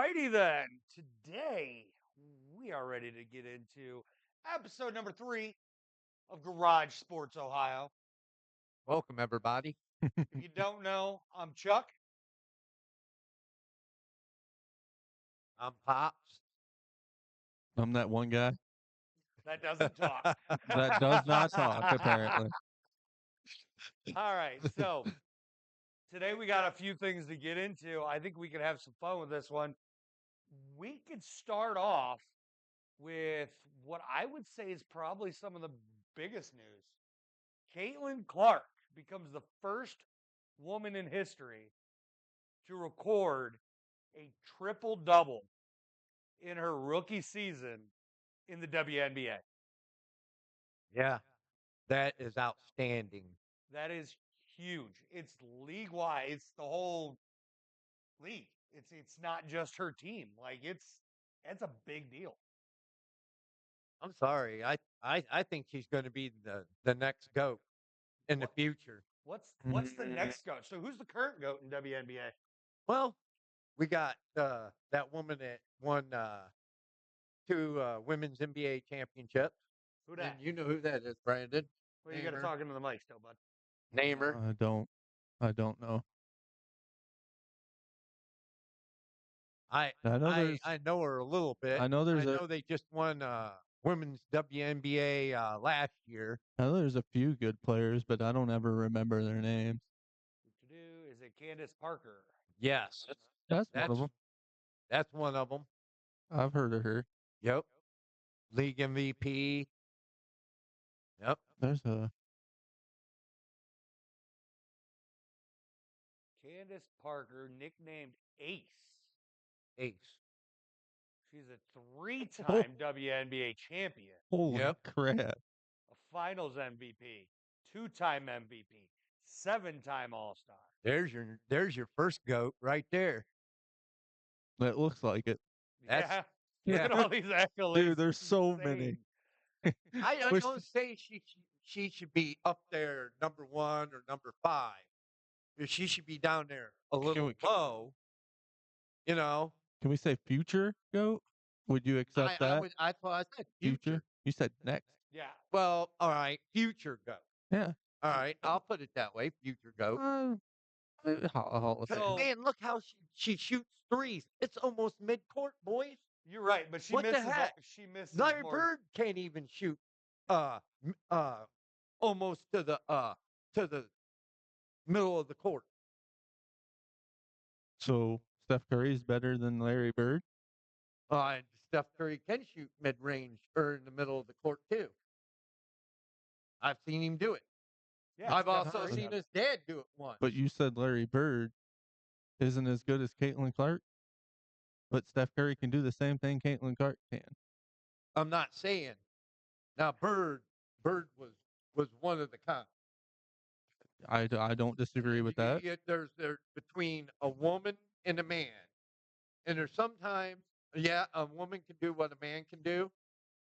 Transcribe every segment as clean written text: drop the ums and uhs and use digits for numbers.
righty then. Today, we are ready to get into episode number 3 of Garage Sports Ohio. Welcome, everybody. If you don't know, I'm Chuck. I'm Pops. I'm that one guy That doesn't talk. that does not talk, apparently. All right, so today we got a few things to get into. I think we could have some fun with this one. We could start off with what I would say is probably some of the biggest news. Caitlin Clark becomes the first woman in history to record a triple double in her rookie season in the WNBA. Yeah, that is outstanding. That is huge. It's league wide. It's the whole league. It's not just her team. Like it's a big deal. I'm sorry. I think she's going to be the next GOAT in the What- future. What's the next goat? So who's the current goat in WNBA? Well, we got that woman that won 2 women's NBA championships. Who And that? you know who that is, Brandon. Well, you got to Name her. talk into the mic still, bud. Name her. I don't know. I I know I, there's I know her a little bit. I know there's I a know they just won women's WNBA last year. I know there's a few good players, but I don't ever remember their names. Is it Candace Parker? Yes, That's one that's of them. that's one of them. I've heard of her. Yep. League MVP. Yep. There's a Candace Parker, nicknamed Ace. Ace. She's a 3-time WNBA champion, holy Yep. crap. a Finals MVP, 2-time MVP, 7-time All-Star. There's your first GOAT right there. That looks like it. Yeah. Yeah. Look at all these accolades. Dude, there's so Insane. many. I Wish- don't say she should be up there number 1 or number 5. She should be down there a little we- low. You know. Can we say future goat? Would you accept that? I thought I said future. You said next. Yeah. Well, all right, future GOAT. Yeah. All right, I'll put it that way. Future GOAT. Hall of Fame. So- Man, look how she shoots threes. It's almost midcourt, boys. You're right, but she What the misses. heck? She misses Larry more. Bird can't even shoot almost to the middle of the court. So Steph Curry's better than Larry Bird. And Steph Curry can shoot mid range or in the middle of the court too. I've seen him do it. Yeah, I've Steph also Curry seen does. his dad do it once. But you said Larry Bird isn't as good as Caitlin Clark. But Steph Curry can do the same thing Caitlin Clark can. I'm not saying. Now Bird was one of the kind. I don't disagree with that. There's between a woman and a man, and there's sometimes, yeah, a woman can do what a man can do,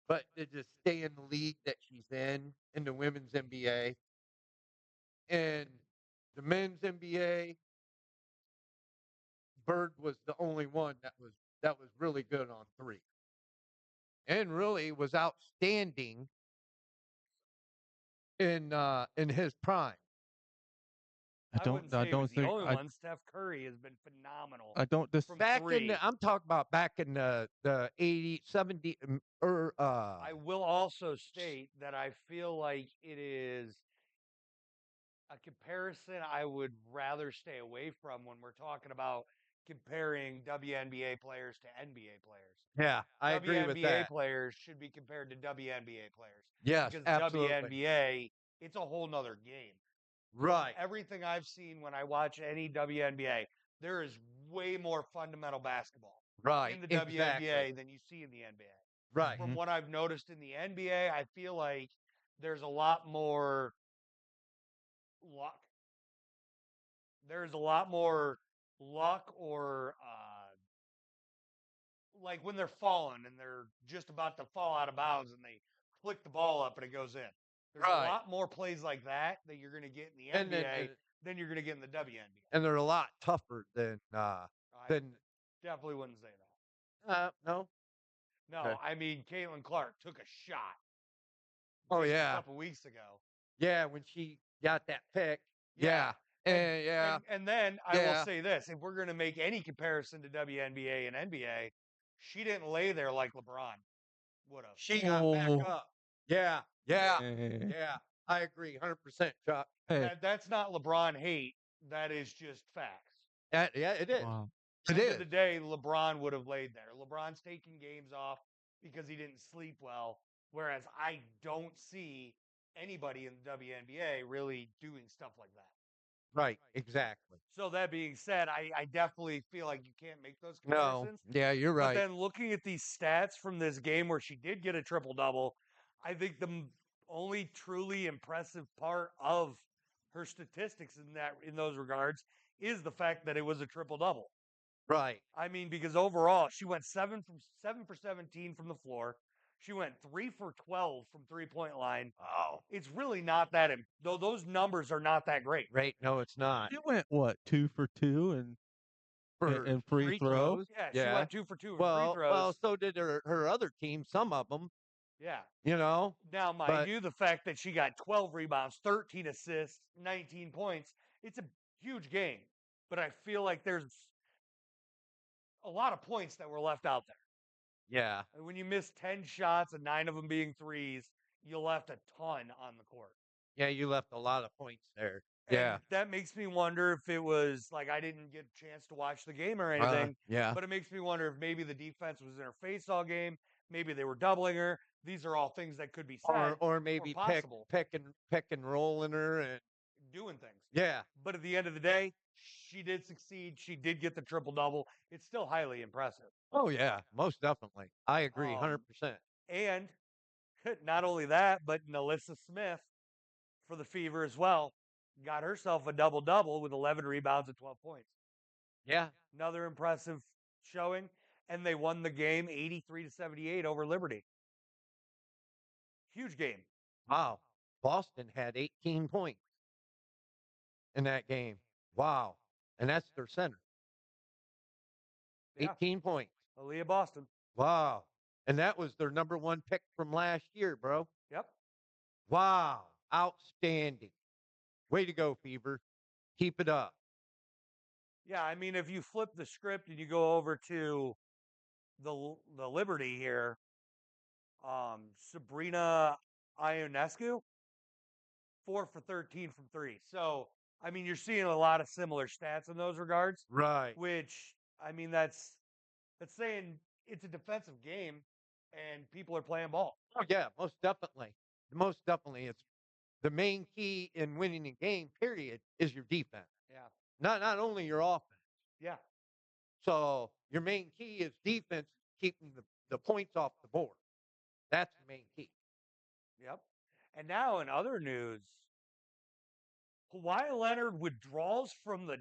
but to just stay in the league that she's in the women's NBA, and the men's NBA, Bird was the only one that was really good on 3, and really was outstanding in his prime. wouldn't say he was the only one. Steph Curry has been phenomenal. I don't dis- From Back 3. I'm talking about back in the 80, 70, or I will also state that I feel like it is a comparison I would rather stay away from when we're talking about comparing WNBA players to NBA players. yeah, I agree with WNBA that. players should be compared to WNBA players. Yes, Because absolutely. WNBA, it's a whole nother game. Right. Everything I've seen when I watch any WNBA, there is way more fundamental basketball Right. in the WNBA exactly. than you see in the NBA. Right. From what I've noticed in the NBA, I feel like there's a lot more luck. There's a lot more luck, or like when they're falling and they're just about to fall out of bounds and they flick the ball up and it goes in. There's Right. a lot more plays like that you're going to get in the And NBA then- than you're going to get in the WNBA. And they're a lot tougher than Definitely wouldn't say that. No. No, Okay. I mean Caitlin Clark took a shot Oh just a yeah, couple weeks ago. yeah. When she got that pick, Yeah. yeah, and yeah, And then I will yeah. say this, if we're going to make any comparison to WNBA and NBA, she didn't lay there like LeBron would have. She got back Oh, up. Yeah, yeah, hey, yeah. I agree, 100%, Chuck. hey, That's not LeBron hate, that is just facts. Yeah, it is. wow. It End of is. the day, LeBron would have laid there. LeBron's taking games off because he didn't sleep well, whereas I don't see anybody in the WNBA really doing stuff like that. Right, exactly. So that being said, I definitely feel like you can't make those No, comparisons. yeah, you're But right. then looking at these stats from this game where she did get a triple double, I think the only truly impressive part of her statistics in those regards is the fact that it was a triple double. Right. I mean, because overall she went 7 for 17 from the floor. She went 3 for 12 from 3 point line. Oh, It's really not that. Though those numbers are not that great. right. No, it's not. She went what 2 for 2 and For and free free throw. throws. Yeah, she Yeah. went 2 for 2 in free Well, throws. so did her other team. Some of them, Yeah. you know. Now, mind But you, the fact that she got 12 rebounds, 13 assists, 19 points, it's a huge game. But I feel like there's a lot of points that were left out there. yeah, And when you miss 10 shots and 9 of them being threes, you left a ton on the court. yeah, you left a lot of points there. And Yeah. that makes me wonder if it was like I didn't get a chance to watch the game or anything, Yeah. but it makes me wonder if maybe the defense was in her face all game. Maybe they were doubling her. These are all things that could be said Or or maybe possible. pick and rolling her and Doing things. yeah. But at the end of the day, she did succeed. She did get the triple double. It's still highly impressive. Oh yeah, most definitely. I agree, Um, 100%. and not only that, but Nalissa Smith for the Fever as well got herself a double double with 11 rebounds and 12 points. Yeah. Another impressive showing, and they won the game 83-78 over Liberty. Huge game. Wow. Boston had 18 points in that game. Wow. And that's their center. Yeah, 18 points. Aaliyah Boston. Wow. And that was their number 1 pick from last year, bro. Yep. Wow. Outstanding. Way to go, Fever. Keep it up. Yeah, I mean, if you flip the script and you go over to the Liberty here, Sabrina Ionescu, 4 for 13 from three. So, I mean, you're seeing a lot of similar stats in those regards, Right. which, I mean, that's saying it's a defensive game and people are playing ball. Oh yeah, most definitely. Most definitely. It's the main key in winning a game, period, is your defense. Yeah. Not only your offense. Yeah. So your main key is defense, keeping the points off the board. That's the main key. Yep. And now in other news, Kawhi Leonard withdraws from the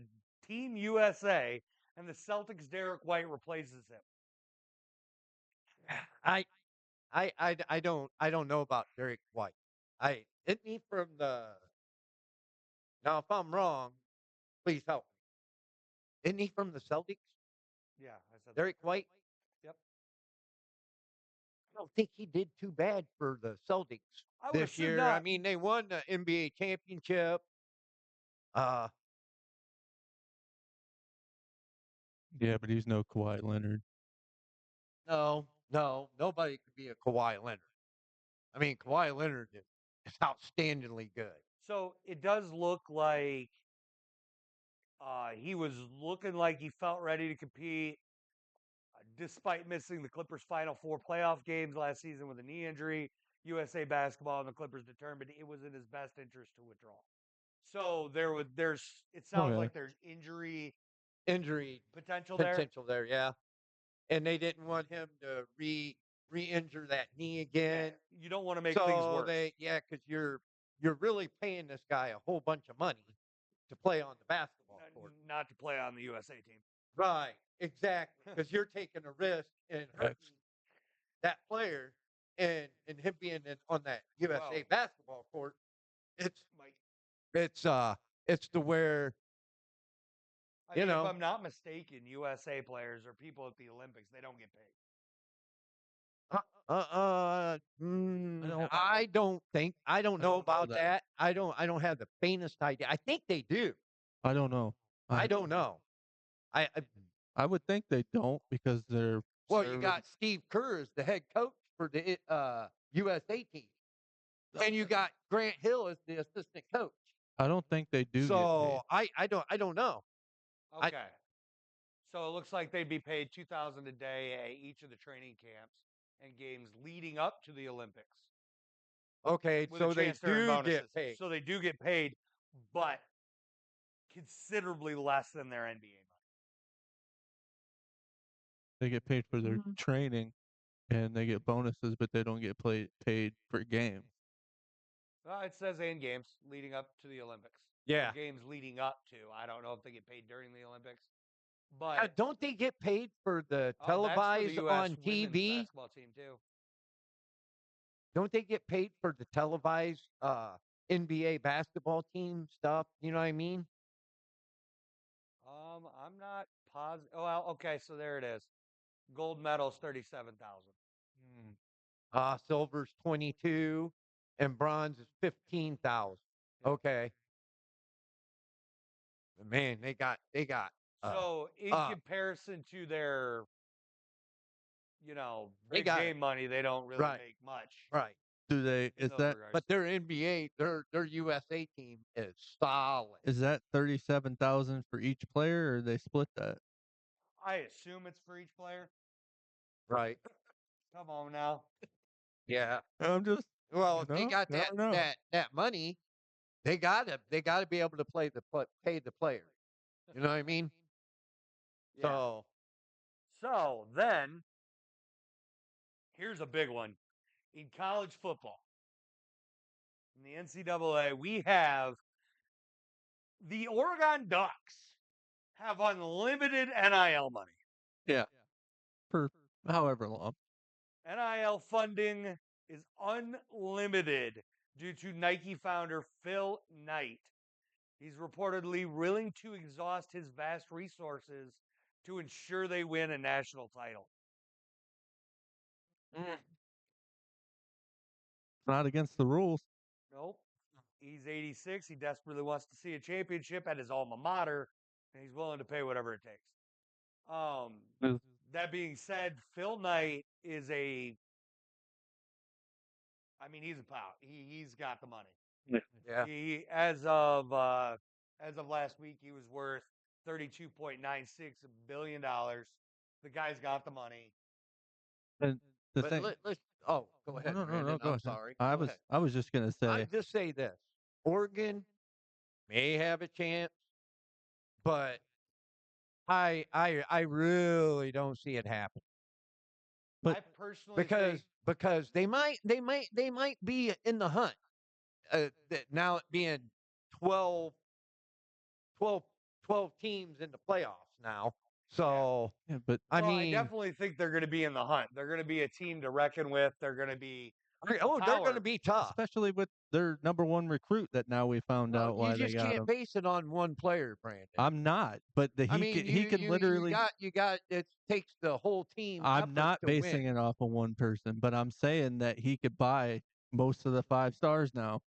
Team USA and the Celtics' Derek White replaces him. I I don't know about Derek White. I isn't he from the now if I'm wrong, please help me. Isn't he from the Celtics? Yeah, I said that. Derek White? Yep. I don't think he did too bad for the Celtics I would this assume year. I not. mean, they won the NBA championship. Uh Yeah, but he's no Kawhi Leonard. no, nobody could be a Kawhi Leonard. I mean, Kawhi Leonard is outstandingly good. So it does look like he was looking like he felt ready to compete despite missing the Clippers' final four playoff games last season with a knee injury. USA Basketball and the Clippers determined it was in his best interest to withdraw. So there's it sounds Okay. like there's injury Injury potential there. potential there, yeah. And they didn't want him to re-injure that knee again. Yeah, you don't want to make things So worse. because you're really paying this guy a whole bunch of money to play on the basketball court. Not to play on the USA team. Right, exactly. Because you're taking a risk and hurting that player and him being on that USA Well, basketball court. It's Mike, it's it's to where I You mean, if know, I'm not mistaken, USA players or people at the Olympics, they don't get paid. don't- I don't think. I don't I know don't know about that. that. I don't have the faintest idea. I think they do. I don't know. I don't know. I I would think they don't because they're well, you serving. got Steve Kerr as the head coach for the USA team, and you got Grant Hill as the assistant coach. I don't think they do get paid. So I don't know. I- Okay. So it looks like they'd be paid $2,000 a day at each of the training camps and games leading up to the Olympics Okay, with a so they chance to earn do bonuses. get paid. So they do get paid, but considerably less than their NBA money. They get paid for their training, and they get bonuses, but they don't get paid for games. Well, it says and games leading up to the Olympics. Yeah. Or games leading up to. I don't know if they get paid during the Olympics, Yeah, but don't they get paid for the that's for the televised U.S. on women's TV? basketball team too. Don't they get paid for the televised NBA basketball team stuff? You know what I mean? I'm not positive. Oh, well, okay, so there it is. Gold medals 37,000. Silver's 22 and bronze is 15,000. Yep. Okay. Man, they got So in comparison to their, They big got game money, they don't really right. make much right. Do they? in Is those that regards. But their NBA, their USA team is solid. 37,000 for each player, or they split that? I assume it's for each player. Right. Come on now. Yeah. I'm just Well, if they got never know. that money, they gotta be able to pay the players. You know what I mean? Yeah. So then, here's a big one. In college football, in the NCAA, we have the Oregon Ducks have unlimited NIL money. Yeah, for however long. NIL funding is unlimited due to Nike founder Phil Knight. He's reportedly willing to exhaust his vast resources to ensure they win a national title. It's not against the rules. Nope. He's 86. He desperately wants to see a championship at his alma mater, and he's willing to pay whatever it takes. Is- That being said, Phil Knight is he's a pal. He's got the money. Yeah. He as of last week, he was worth $32.96 billion. The guy's got the money. And the But thing. let's go ahead, No, Brandon. go I'm ahead. sorry. I Go was ahead. I was just gonna say. I just say this: Oregon may have a chance, but I really don't see it happen. But I personally Because they might be in the hunt. Now it being 12, 12, 12 teams in the playoffs now. So yeah, but I I mean, definitely think they're going to be in the hunt. They're going to be a team to reckon with. They're going to be they're going to be tough. especially with their number one recruit that now we found Well, out you why they just got can't him. base it on one player, Brandon. I'm not, but I mean, he can literally. you got it takes the whole team. I'm effort not to basing win. it off of one person, but I'm saying that he could buy most of the 5 stars now,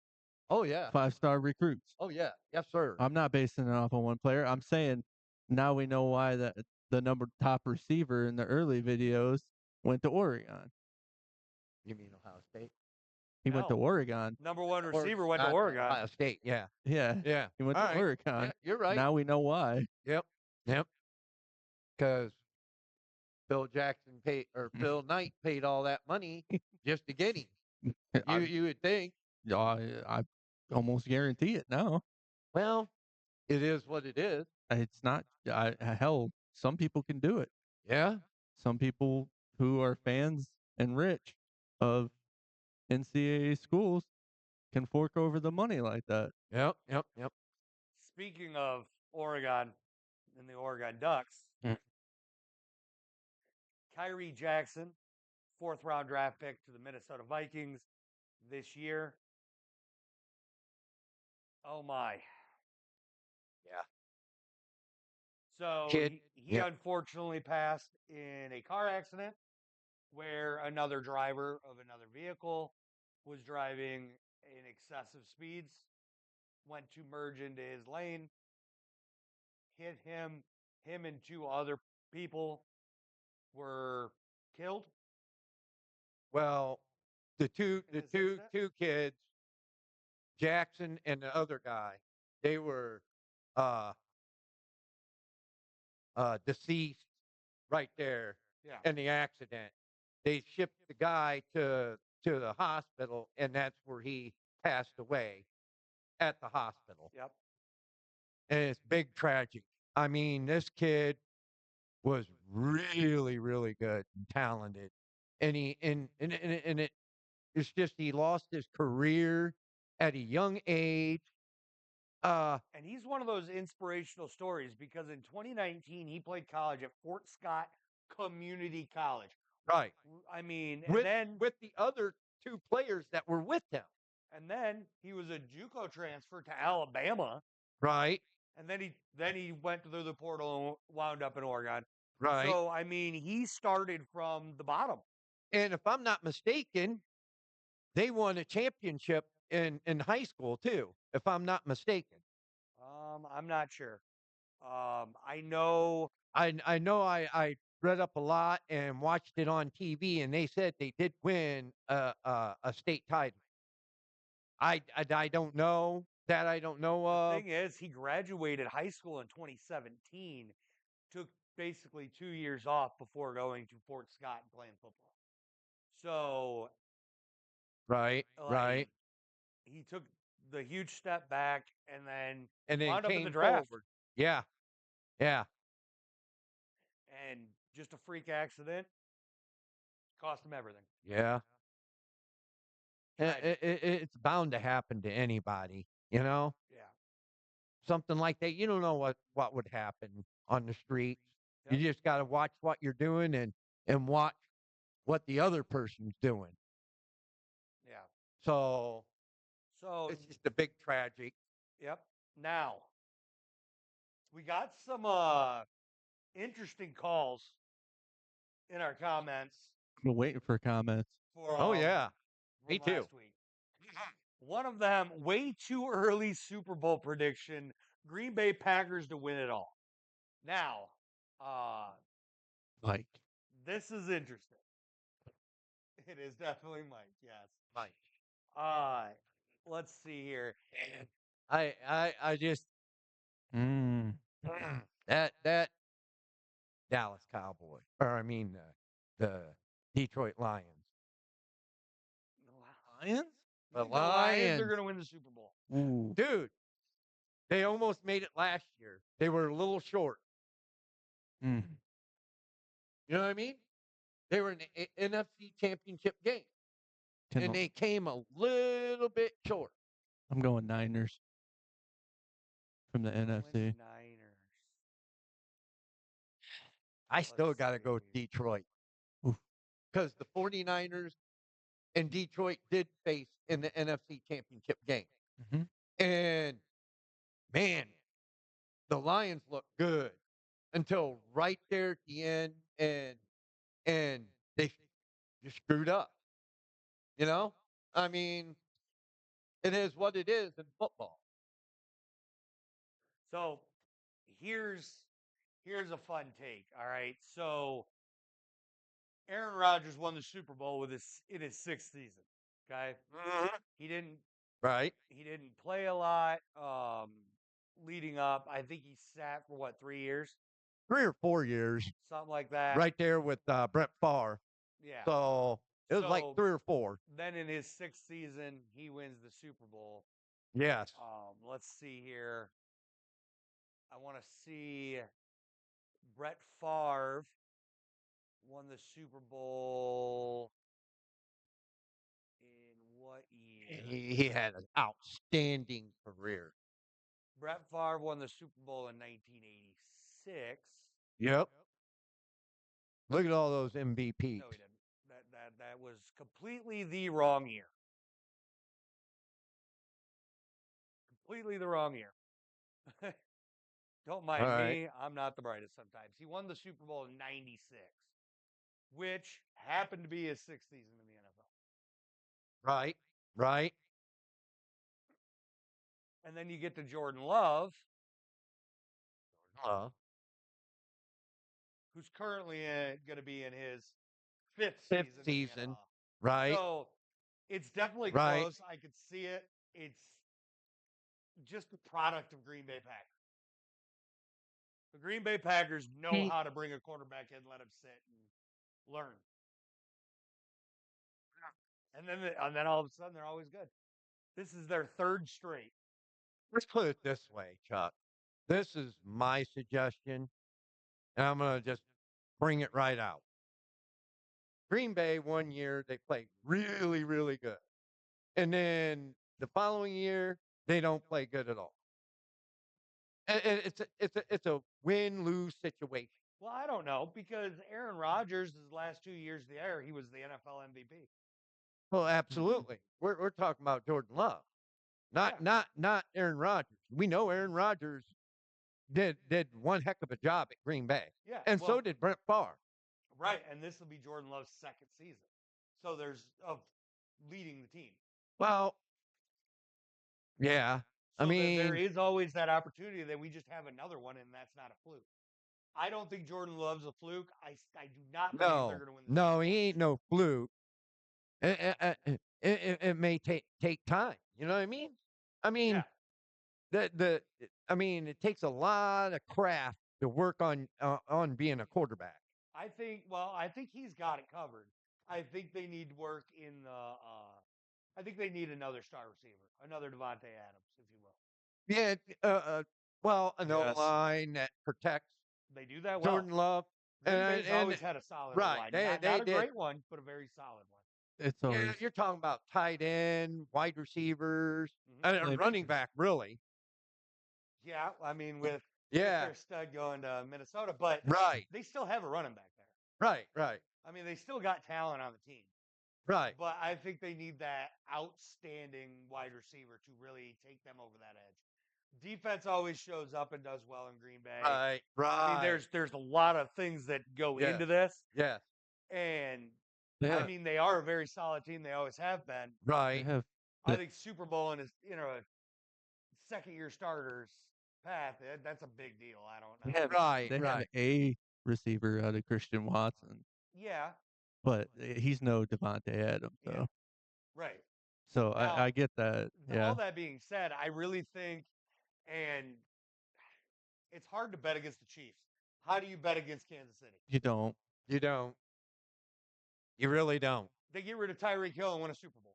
Oh yeah. 5-star recruits. Oh yeah. Yes, sir. I'm not basing it off of one player. I'm saying now we know why the number top receiver in the early videos went to Oregon. You mean Ohio State? He went to No. Oregon. Number one Or receiver went to not Oregon. Ohio State. Yeah. Yeah, Yeah. he went All to right. Oregon. Yeah, you're right. Now we know why. Yep. Because Phil Knight paid all that money just to get him. You would think. I almost guarantee it now. Well, it is what it is. It's not. Hell, some people can do it. Yeah. Some people who are fans and rich of NCAA schools can fork over the money like that. Yep. Speaking of Oregon and the Oregon Ducks, Kyrie Jackson, 4th-round draft pick to the Minnesota Vikings this year. Oh my. Yeah. So Kid. he Yep. unfortunately passed in a car accident where another driver of another vehicle was driving in excessive speeds, went to merge into his lane, hit him. Him and two other people were killed Well, in this incident. two kids, Jackson and the other guy, they were uh deceased right there Yeah. in the accident. They shipped the guy to the hospital, and that's where he passed away at the hospital. Yep. And it's big tragic. I mean, this kid was really, really good and talented, and it's just he lost his career at a young age. And he's one of those inspirational stories because in 2019 he played college at Fort Scott Community College. Right. I mean, with the other two players that were with him. and then he was a JUCO transfer to Alabama, Right. and then he went through the portal and wound up in Oregon. Right. So I mean, he started from the bottom. And if I'm not mistaken, they won a championship in high school too, if I'm not mistaken. I'm not sure. I know I know I read up a lot and watched it on TV, and they said they did win a state title. I don't know that I don't know the of. thing is he graduated high school in 2017, took basically 2 years off before going to Fort Scott and playing football. So Right. like Right. he took the huge step back and then And then wound up in the came draft. forward. Yeah. Yeah. And just a freak accident cost him everything. Yeah. Tragic. It's bound to happen to anybody, you know? Yeah. Something like that. You don't know what would happen on the streets. Yep. You just got to watch what you're doing and watch what the other person's doing. Yeah. So So it's just a big tragic. yep. Now we got some interesting calls in our comments I'm waiting for comments. for Oh yeah, from me too. last week. One of them, way too early Super Bowl prediction: Green Bay Packers to win it all. Now, Like, this is interesting. It is definitely Mike. Yes. Mike. Uh, let's see here. I just mm, that Dallas Cowboy, or I mean the Detroit Lions. Lions? The The Lions are Lions, going to win the Super Bowl. Ooh. dude, they almost made it last year. They were a little short. Mm. You know what I mean? They were in the NFC Championship game, and they came a little bit short. I'm going Niners from the NFC. Niners. I still Let's got to go with see. Detroit Oof. because the 49ers and Detroit did face in the NFC Championship game. Mhm. And man, the Lions look good until right there at the end, and they just screwed up. You know, I mean, it is what it is in football. So here's a fun take. All right. So Aaron Rodgers won the Super Bowl with in his sixth season. Okay. He didn't Right? he didn't play a lot leading up. I think he sat for what, 3 years? 3 or 4 years, Something like that. right there with Brett Favre. Yeah. So it was like So 3 or 4. then in his sixth season, he wins the Super Bowl. Yes. Let's see here. I want to see Brett Favre won the Super Bowl in what year? He had an outstanding career. Brett Favre won the Super Bowl in 1986. Yep. Look at all those MVPs. No, he didn't. That was completely the wrong year. Completely the wrong year. Don't mind All right. me. I'm not the brightest sometimes. He won the Super Bowl in '96, which happened to be his sixth season in the NFL. Right. Right. And then you get to Jordan Love, Uh, who's currently going to be in his fifth fifth season in the season. NFL. Right. So it's definitely Right. close. I could see it. It's just the product of Green Bay Packers. The Green Bay Packers know how to bring a quarterback in, let him sit and learn. And then all of a sudden they're always good. This is their third straight. Let's put it this way, Chuck. This is my suggestion, and I'm going to just bring it right out. Green Bay, one year, they played really, really good. And then the following year, they don't play good at all. It's a win-lose situation. Well, I don't know because Aaron Rodgers, his last 2 years of the year, he was the NFL MVP. Well, absolutely. We're talking about Jordan Love, not Aaron Rodgers. We know Aaron Rodgers did one heck of a job at Green Bay, Yeah, and well, so did Brent Favre. right, and this will be Jordan Love's second season. So there's of leading the team. Well, yeah. So I there mean, is always that opportunity that we just have another one, and that's not a fluke. I don't think Jordan Love's a fluke. I do not believe they're no, going to win the Super no, Bowl. he ain't no fluke. It may take time. You know what I mean? I Yeah, mean, it takes a lot of craft to work on being a quarterback. I think he's got it covered. I think they need work in the. I think they need another star receiver, another Devontae Adams, if you will. Yeah, well, an Yes. O-line that protects They do that well. Jordan Love. Green Bay's And always had a solid right, O-line. they Not a did. great one, but a very solid one. It's Yeah, always you're talking about tight end, wide receivers, and a playmakers. running back, really. Yeah, I mean with Yeah, their stud going to Minnesota, but right, they still have a running back there. right, I mean, they still got talent on the team, right, but I think they need that outstanding wide receiver to really take them over that edge. Defense always shows up and does well in Green Bay. right, I mean, right. there's a lot of things that go Yes, into this, yes, and They I have mean they are a very solid team. They always have been. they right. have I the, think Super Bowl and a second year starters path that's a big deal. I don't they know. have Right, they have right. a receiver out of Christian Watson, Yeah, but he's no Devontae Adams yeah, though. right. So Now, I get that. all Yeah, that being said, I really think, and it's hard to bet against the Chiefs. How do you bet against Kansas City? you don't. You don't. You really don't. They get rid of Tyreek Hill and win a Super Bowl.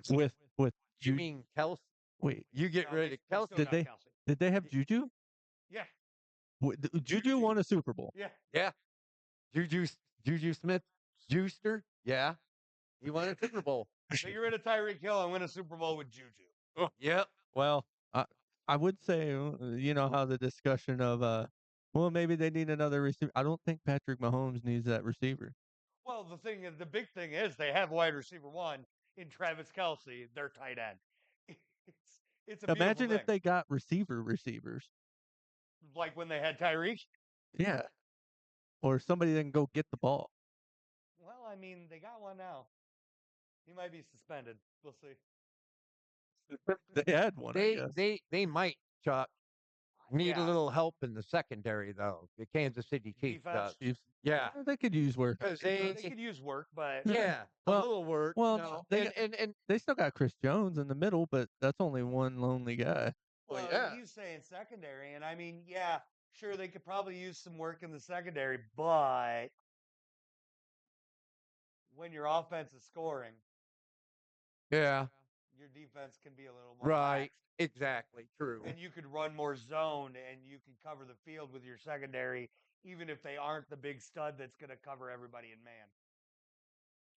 With You Ju- mean Kelsey? wait, You get No, rid of they Kelsey? still did got Kelsey. they have Juju? Yeah, Juju won a Super Bowl. yeah. Yeah. Juju Smith Juicer? Yeah. He won a Super Bowl. They get rid of Tyreek Hill and win a Super Bowl with Juju. Yep. Well, I would say you know how the discussion of well maybe they need another receiver. I don't think Patrick Mahomes needs that receiver. Well, the big thing is they have wide receiver one in Travis Kelsey, their tight end. It's a beautiful Imagine thing. if they got receivers. Like when they had Tyreek. Yeah. Or somebody that can go get the ball. Well, I mean, they got one now. He might be suspended. We'll see. They had one, I guess. They might, Chuck, need a Yeah. little help in the secondary though. The Kansas City Chiefs Defense? does. Chiefs. Yeah. They could use work. Because They could use work, but yeah, Well- a little work. well, you know, they and They still got Chris Jones in the middle, but that's only one lonely guy. well, well, yeah. he's saying secondary, and I mean, yeah, sure, they could probably use some work in the secondary, but when your offense is scoring, Yeah. your defense can be a little more Right. lax. Exactly. True. And you could run more zone and you can cover the field with your secondary, even if they aren't the big stud that's going to cover everybody in man.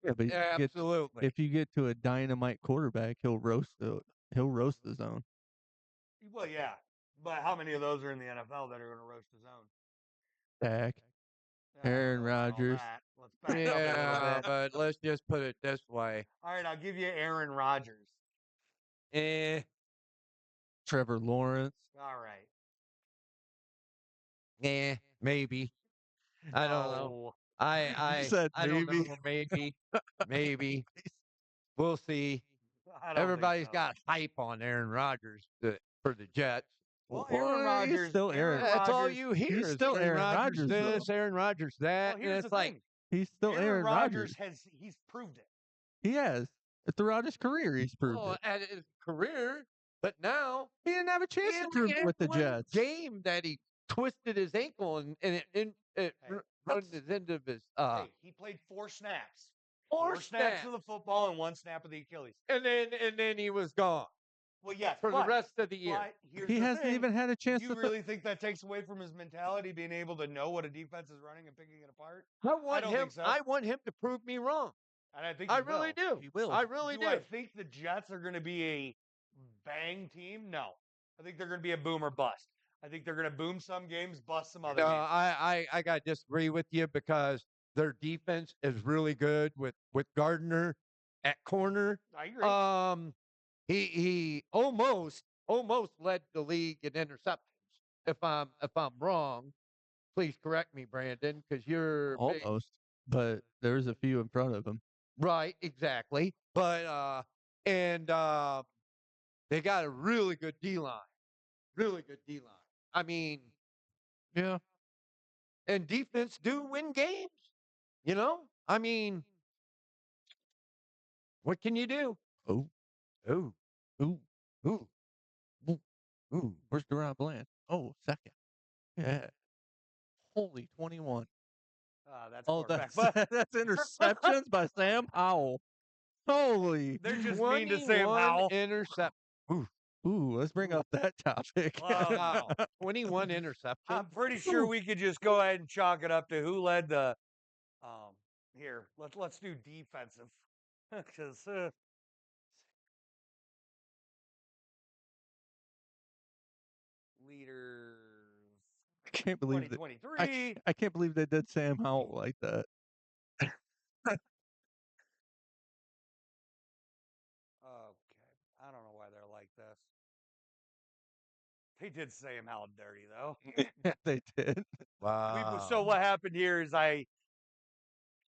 Yeah, but Absolutely. if you get to a dynamite quarterback, he'll roast the zone. Well, yeah, but how many of those are in the NFL that are going to roast the zone? Dak, I don't Aaron know about all Rodgers. that. Let's back up a little Yeah, bit. but let's just put it this way. All right, I'll give you Aaron Rodgers. Eh, Trevor Lawrence. All right. Maybe. I don't know. No. You said I don't maybe. know. Maybe. We'll see. I don't think Everybody's so. got hype on Aaron Rodgers for the Jets. Well, Well, Aaron he's Rodgers. still Aaron Aaron. That's all Rodgers. you hear He's is still Aaron Aaron Rodgers Rodgers, though. this, Aaron Rodgers Well, that, and here's the it's like, thing. He's still Aaron Aaron Rodgers. He's proved it. He has. Throughout his career, he's proved oh, it. at his career, but now He didn't have a he chance to only prove it had with the one Jets. game that he twisted his ankle and it Hey, ruined his end of his Hey, he played 4 snaps. four 4 snaps snaps, of the football and 1 snap of the Achilles. and then he was gone Well, yes, for the rest of the year. but here's He the hasn't thing. even had a chance You to. really think that takes away from his mentality, being able to know what a defense is running and picking it apart? I don't him. think so. I want him to prove me wrong. And I think I he really will. do. He will. I really Do I think the Jets are going to be a bang team? No. I think they're going to be a boom or bust. I think they're going to boom some games, bust some other No, games. I got to disagree with you because their defense is really good with Gardner at corner. I agree. He almost led the league in interceptions. If I'm wrong, please correct me, Brandon, because you're big. Almost. But there's a few in front of him. Right, exactly. But and they got a really good D line. Really good D line. I mean, Yeah. and defense do win games. You know? I mean, what can you do? Oh. Ooh, Ooh. ooh, Ooh. ooh. Where's Deron Bland? Oh, second. Yeah. Holy 21. That's Oh, quarterback. that's But that's interceptions by Sam Howell. Holy. they're just mean to Sam 21 Howell. intercept. Ooh, Ooh, let's bring up that topic. wow. 21 interceptions. I'm pretty sure we could just go ahead and chalk it up to who led the. Here, let's do defensive, because leaders I can't believe that. 2023. I can't believe they did Sam Howell like that. Okay, I don't know why they're like this. They did Sam Howell dirty though. Yeah, they did. Wow. So what happened here is I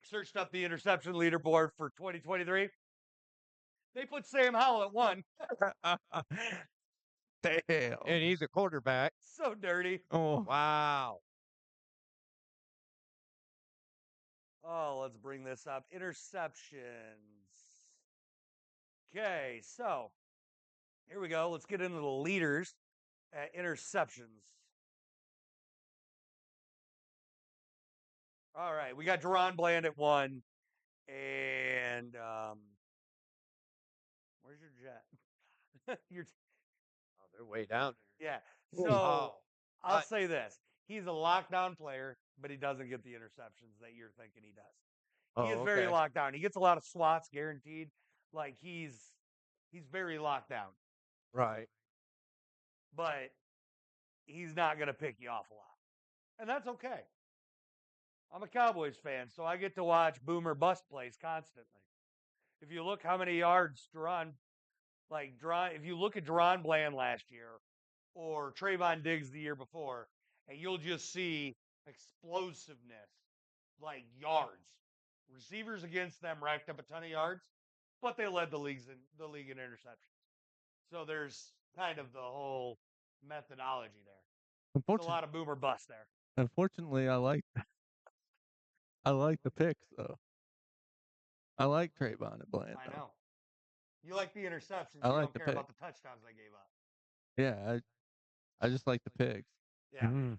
searched up the interception leaderboard for 2023. They put Sam Howell at 1. Damn. And he's a quarterback. So dirty. Oh, Wow. Oh, let's bring this up. Interceptions. Okay, so here we go. Let's get into the leaders at interceptions. All right, we got Deron Bland at 1, and where's your jet? Oh, they're way down Yeah. there. So Wow. I'll say this: he's a lockdown player, but he doesn't get the interceptions that you're thinking he does. He is very okay. locked down. He gets a lot of swats guaranteed. Like he's very locked down, Right. but he's not going to pick you off a lot, and that's okay. I'm a Cowboys fan, so I get to watch boomer bust plays constantly. If you look how many yards if you look at Deron Bland last year or Trayvon Diggs the year before, and you'll just see explosiveness, like yards. Receivers against them racked up a ton of yards, but they led the league in interceptions. So there's kind of the whole methodology there. There's a lot of boomer bust there. Unfortunately, I like the picks though. I like Trayvon and Bland. I Though. know. You like the interceptions. I You like don't the care pick. about the touchdowns they gave up. Yeah, I just like the picks. Yeah. Mm.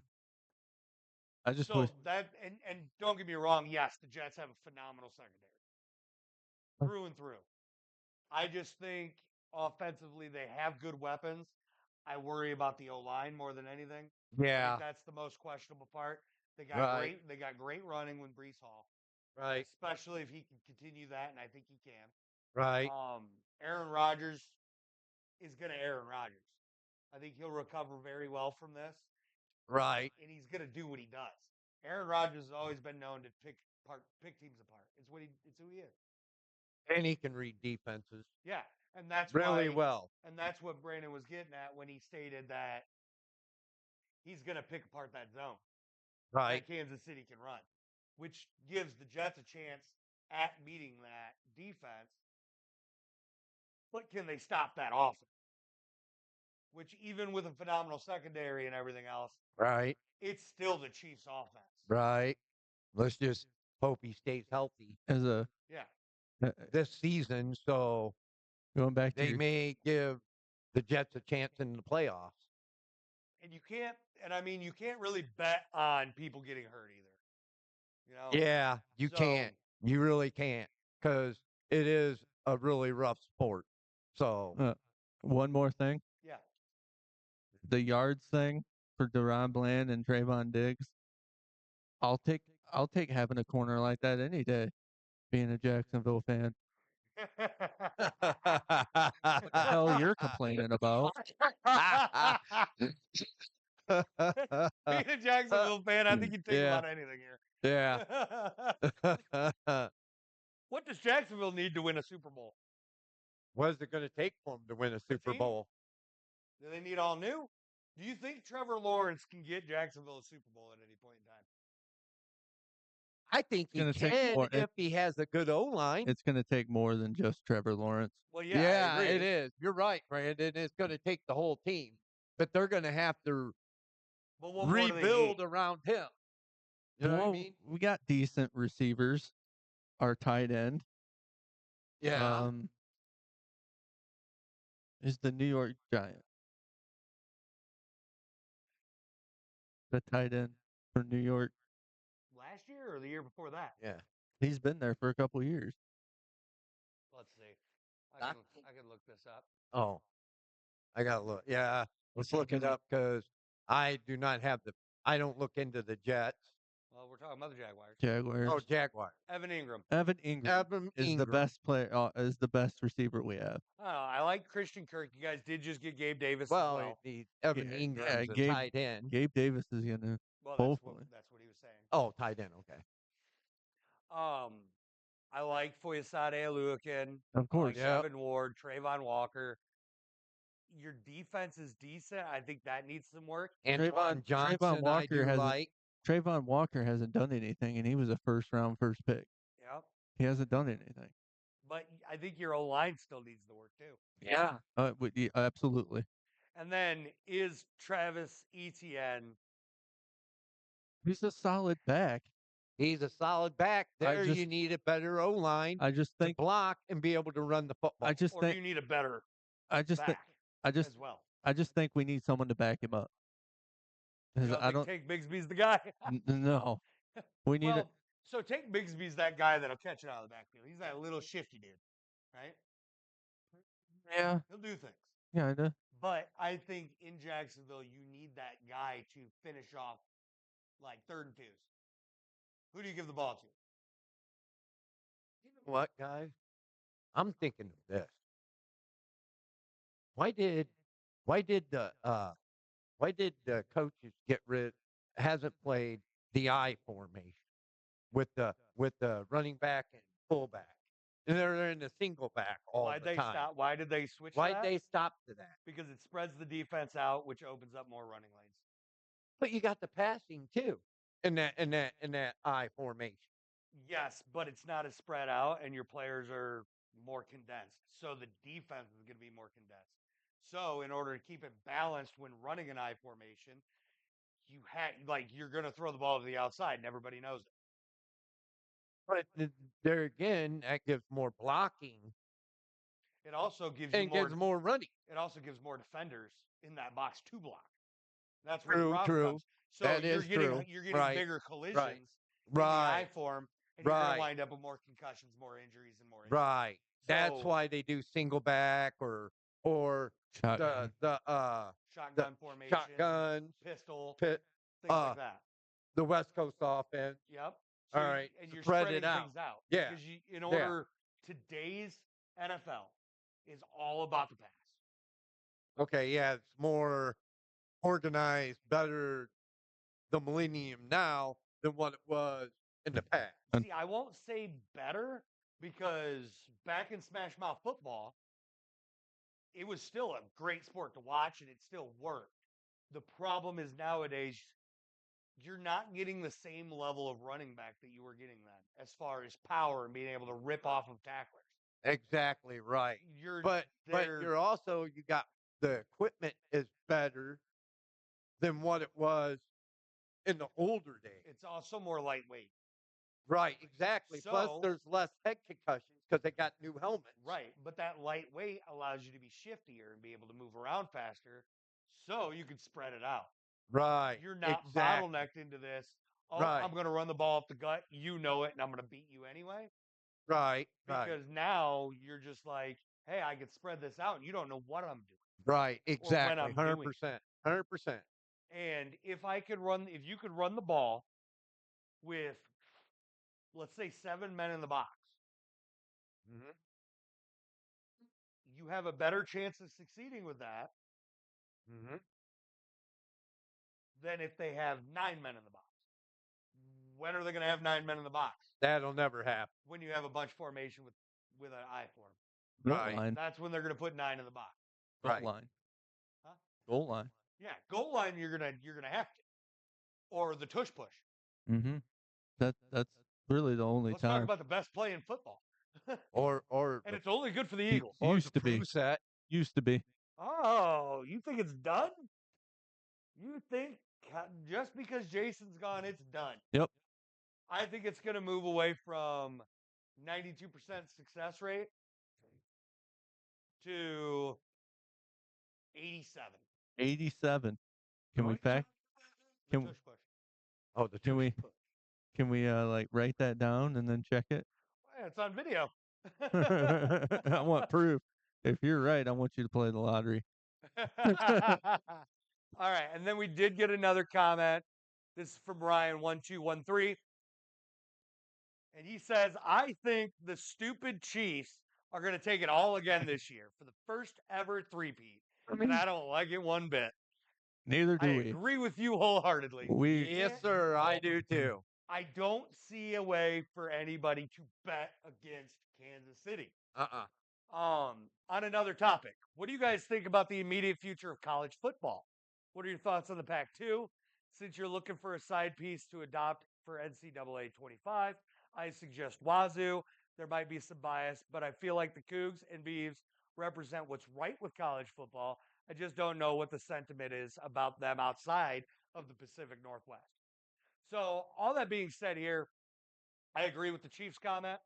I just So wish. that and don't get me wrong. Yes, the Jets have a phenomenal secondary, through and through. I just think offensively they have good weapons. I worry about the O line more than anything. I Yeah. think that's the most questionable part. They got Right. great running with Brees Hall, Right. especially if he can continue that, and I think he can. Right. Aaron Rodgers is going to Aaron Rodgers. I think he'll recover very well from this, Right. and he's going to do what he does. Aaron Rodgers has always been known to pick teams apart. It's who he is. And he can read defenses Yeah, and that's really why, well. and that's what Brandon was getting at when he stated that he's going to pick apart that zone. Right. that Kansas City can run, which gives the Jets a chance at meeting that defense. But can they stop that offense? Which, even with a phenomenal secondary and everything else, Right. it's still the Chiefs' offense. Right. Let's just hope he stays healthy As a Yeah. this season, so going back to they your may give the Jets a chance in the playoffs. And you can't, and I mean, you can't really bet on people getting hurt either. You know? Yeah, you So, can't. You really can't, because it is a really rough sport. So, one more thing, yeah. the yards thing for Deron Bland and Trayvon Diggs. I'll take having a corner like that any day, being a Jacksonville fan. What the hell you're complaining about? Being a Jacksonville fan, I think you'd take Yeah. about anything here. Yeah. What does Jacksonville need to win a Super Bowl? What is it going to take for them to win a Super team? Bowl? Do they need all new? Do you think Trevor Lawrence can get Jacksonville a Super Bowl at any point in time? I think he gonna take can more- if he has a good O line. It's going to take more than just Trevor Lawrence. Well, yeah, I agree. it is. You're right, Brandon. It's going to take the whole team, but they're going to have to But what more do they rebuild need? around him. You know what I mean? We got decent receivers. Our tight end Yeah. is the New York Giant. The tight end for New York. Last year or the year before that? Yeah. He's been there for a couple years. Let's see. I can look this up. Oh, I got to look. Yeah. Let's look it up, because I don't look into the Jets. Well, we're talking about the Jaguars. Jaguars. Oh, Jaguars. Evan Ingram. Evan Ingram is the best player. Is the best receiver we have. I don't know. I like Christian Kirk. You guys did just get Gabe Davis Well, as well. Evan Ingram's a tight end. Gabe Davis is gonna. Well, hopefully. that's what he was saying. Oh, tight end. Okay. I like Foyesade Aluakin. Of course. I like Kevin Ward, Trayvon Walker. Your defense is decent. I think that needs some work. Trayvon Johnson, Trayvon Walker hasn't done anything, and he was a first pick. Yep. He hasn't done anything. But I think your O-line still needs the work too. Yeah. Absolutely. And then is Travis Etienne. He's a solid back. He's a solid back. There, you need a better O-line. I just think to block and be able to run the football. Or do you need a better back as well? I just think we need someone to back him up. I don't think Tate Bigsby's the guy. No, we need So Tate Bigsby's that guy that'll catch it out of the backfield. He's that little shifty dude, right? Yeah, he'll do things. Yeah, I do. But I think in Jacksonville, you need that guy to finish off like 3rd and 2s. Who do you give the ball to? You know what, guys? I'm thinking of this. Why did the coaches hasn't played the I formation with the running back and fullback? And they're in the single back all the time. Why did they switch Why did they stop to that? Because it spreads the defense out, which opens up more running lanes. But you got the passing too in that I formation. Yes, but it's not as spread out, and your players are more condensed. So the defense is going to be more condensed. So in order to keep it balanced when running an I formation, you're going to throw the ball to the outside, and everybody knows it. But there again, that gives more blocking. It also gives more running. It also gives more defenders in that box to block. That's where the problem comes. So you're getting bigger collisions in the I form, and you're going to wind up with more concussions, more injuries, and more injuries. Right. That's why they do single back or shotgun. Shotgun formation, shotgun, pistol, things like that. The West Coast offense. Yep. All right. And you're spread spreading it out. things out. Yeah. Because today's NFL is all about the pass. Okay, yeah, it's more organized, better the millennium now than what it was in the past. See, I won't say better, because back in Smash Mouth football, it was still a great sport to watch, and it still worked. The problem is nowadays you're not getting the same level of running back that you were getting then, as far as power and being able to rip off of tacklers. Exactly right. You're But there. you're also you got the equipment is better than what it was in the older days. It's also more lightweight. Right, exactly. Plus, So, there's less head concussions because they got new helmets. right, but that lightweight allows you to be shiftier and be able to move around faster, so you can spread it out. Right, You're not exactly. bottlenecked into this. Oh, Right, I'm going to run the ball up the gut. You know it, and I'm going to beat you anyway. right, right, Because now you're just like, hey, I can spread this out, and you don't know what I'm doing right. or when Exactly. I'm doing it. 100%. 100%. And if you could run the ball with, let's say, 7 men in the box, Hmm. you have a better chance of succeeding with that Hmm. than if they have 9 men in the box. When are they going to have 9 men in the box? That'll never happen. When you have a bunch formation with an eye for them. Goal Right, line. That's when they're going to put 9 in the box. Goal right. line. Huh? Goal line. Yeah, goal line you're gonna have to, or the tush push. Mm-hmm. That's really the only Let's talk time. about the best play in football, Or and the it's only good for the Eagles. Used to flu be. set. Used to be. Oh, you think it's done? You think just because Jason's gone, it's done? Yep. I think it's going to move away from 92% success rate to 87. 87. Can we Really? fact? The Can tush push. Oh, the can tush we push. can we like write that down and then check it? Yeah, it's on video. I want proof. If you're right, I want you to play the lottery. All right, and then we did get another comment. This is from Ryan1213. And he says, I think the stupid Chiefs are going to take it all again this year for the first ever three-peat. And I don't like it one bit. Neither I do we. agree with you wholeheartedly. You Yes, can't, sir. I do too. I don't see a way for anybody to bet against Kansas City. Uh-uh. On another topic, what do you guys think about the immediate future of college football? What are your thoughts on the Pac-2? Since you're looking for a side piece to adopt for NCAA 25, I suggest Wazoo. There might be some bias, but I feel like the Cougs and Beavs represent what's right with college football. I just don't know what the sentiment is about them outside of the Pacific Northwest. So, all that being said here, I agree with the Chiefs comment.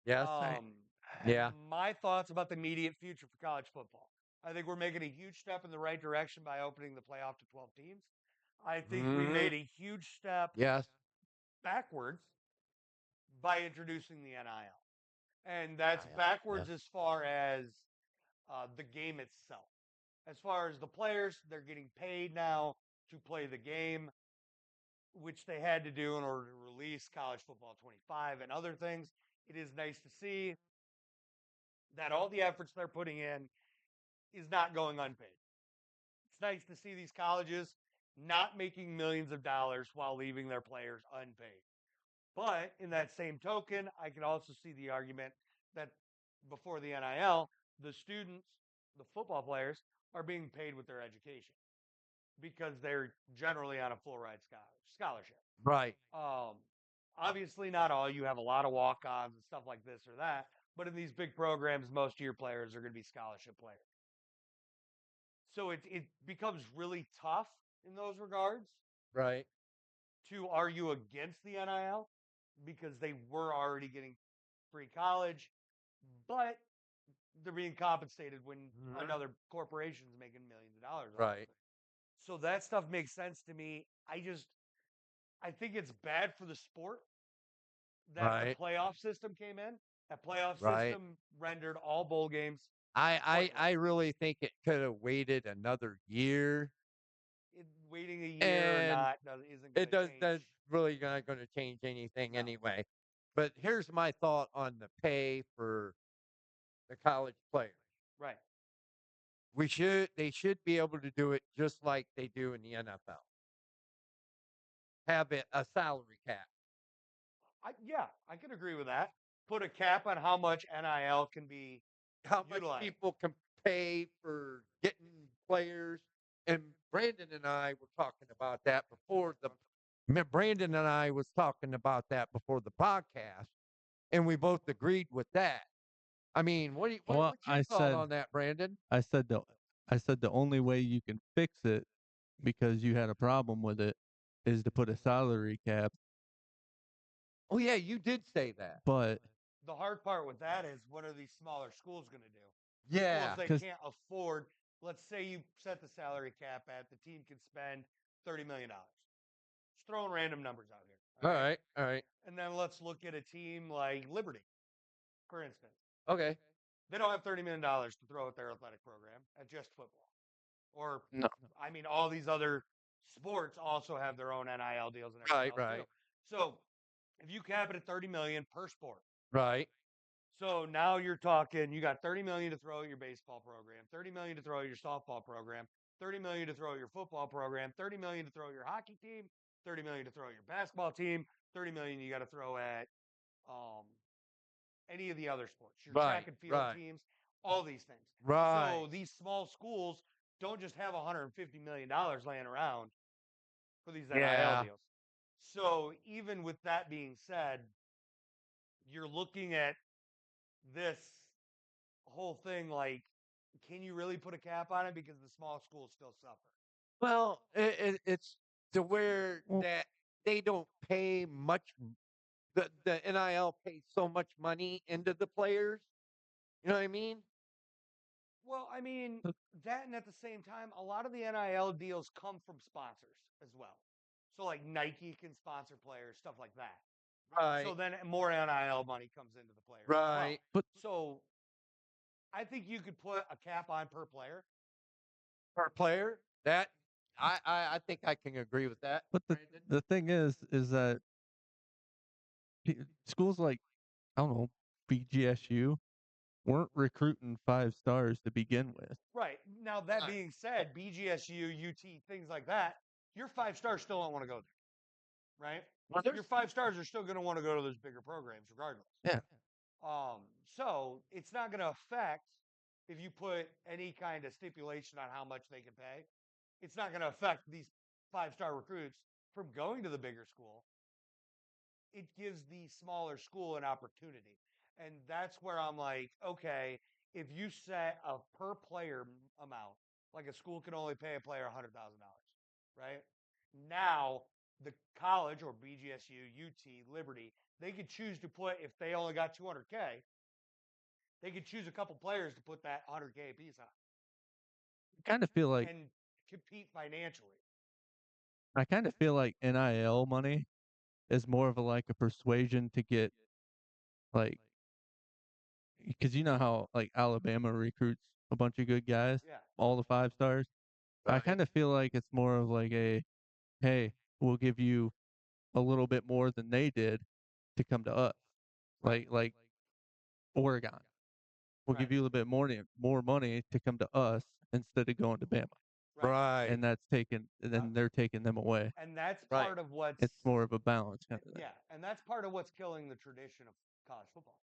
Yes. Um, Yeah. my thoughts about the immediate future for college football. I think we're making a huge step in the right direction by opening the playoff to 12 teams. I think we Hmm. made a huge step Yes. backwards by introducing the NIL. And that's Yeah. backwards Yeah. as far as the game itself. As far as the players, they're getting paid now to play the game, which they had to do in order to release College Football 25 and other things. It is nice to see that all the efforts they're putting in is not going unpaid. It's nice to see these colleges not making millions of dollars while leaving their players unpaid. But in that same token, I can also see the argument that before the NIL, the students, the football players, are being paid with their education because they're generally on a full ride scholarship. Right. Um, Obviously, not all. You have a lot of walk ons and stuff like this or that. But in these big programs, most of your players are going to be scholarship players. So it becomes really tough in those regards Right. to argue against the NIL because they were already getting free college, but they're being compensated when Mhm. another corporation's making millions of dollars off of Right. it. So that stuff makes sense to me. I think it's bad for the sport that the Right. playoff system came in. That playoff Right. system rendered all bowl games I pointless. really think it could have waited another year, Waiting a year or and not isn't going it to does change. that's really not going to change anything No. anyway. But here's my thought on the pay for the college players. Right. They should be able to do it just like they do in the NFL. Have it a salary cap. Yeah, I can agree with that. Put a cap on how much NIL can be How much utilized. people can pay for getting players. And Brandon and I were talking about that before Brandon and I was talking about that before the podcast, and we both agreed with that. I mean, Well, what's your thought on that, Brandon? I said the I said the only way you can fix it because you had a problem with it is to put a salary cap. Oh yeah, you did say that. But The hard part with that is what are these smaller schools going to do? Yeah, Schools that 'cause can't afford, let's say you set the salary cap at the team can spend $30 million. Just throwing random numbers out here. all right, all right, And then let's look at a team like Liberty, for instance. okay. They don't have $30 million to throw at their athletic program at just football. Or, No, I mean, all these other sports also have their own NIL deals and everything right, else too. right, So if you cap it at 30 million per sport, right, so now you're talking, you got 30 million to throw at your baseball program, 30 million to throw at your softball program, 30 million to throw at your football program, 30 million to throw at your hockey team, 30 million to throw at your basketball team, 30 million you got to throw at um, any of the other sports, your track right, and field right, teams, all these things. right. So these small schools don't just have $150 million laying around for these NIL Yeah. deals. So even with that being said, you're looking at this whole thing like, can you really put a cap on it because the small schools still suffer? Well, it's to where well, that they don't pay much. The NIL pays so much money into the players. You know what I mean? Well, I mean, the- that and at the same time, a lot of the NIL deals come from sponsors as well. So like Nike can sponsor players, stuff like that. So Right, then more NIL money comes into the players as well. right. but So I think you could put a cap on per player. Per player, that I think I can agree with that, but Brandon. the thing is that schools like I don't know BGSU weren't recruiting 5 stars to begin with. Right. Now, that Right. being said, BGSU, UT, things like that, your 5 stars still don't want to go there, right? Well, Your there's 5 stars are still going to want to go to those bigger programs regardless. Yeah, So it's not going to affect if you put any kind of stipulation on how much they can pay. It's not going to affect these 5 star recruits from going to the bigger school. It gives the smaller school an opportunity. And that's where I'm like, okay, if you set a per player amount, like a school can only pay a player $100,000, right? Now, the college or BGSU, UT, Liberty, they could choose to put, if they only got 200K, they could choose a couple players to put that 100K piece on I kind of feel like and compete financially. NIL money is more of a like a persuasion to get like because you know how like Alabama recruits a bunch of good guys, Yeah. all the 5 stars. I right. kind of feel like it's more of like a hey, we'll give you a little bit more than they did to come to us. Right. Like Oregon. We'll Right. give you a little bit more money to come to us instead of going to Bama. Right. Right. And that's taken then they're taking them away. And that's Right. part of what's It's more of a balance kind of thing. yeah, and that's part of what's killing the tradition of college football.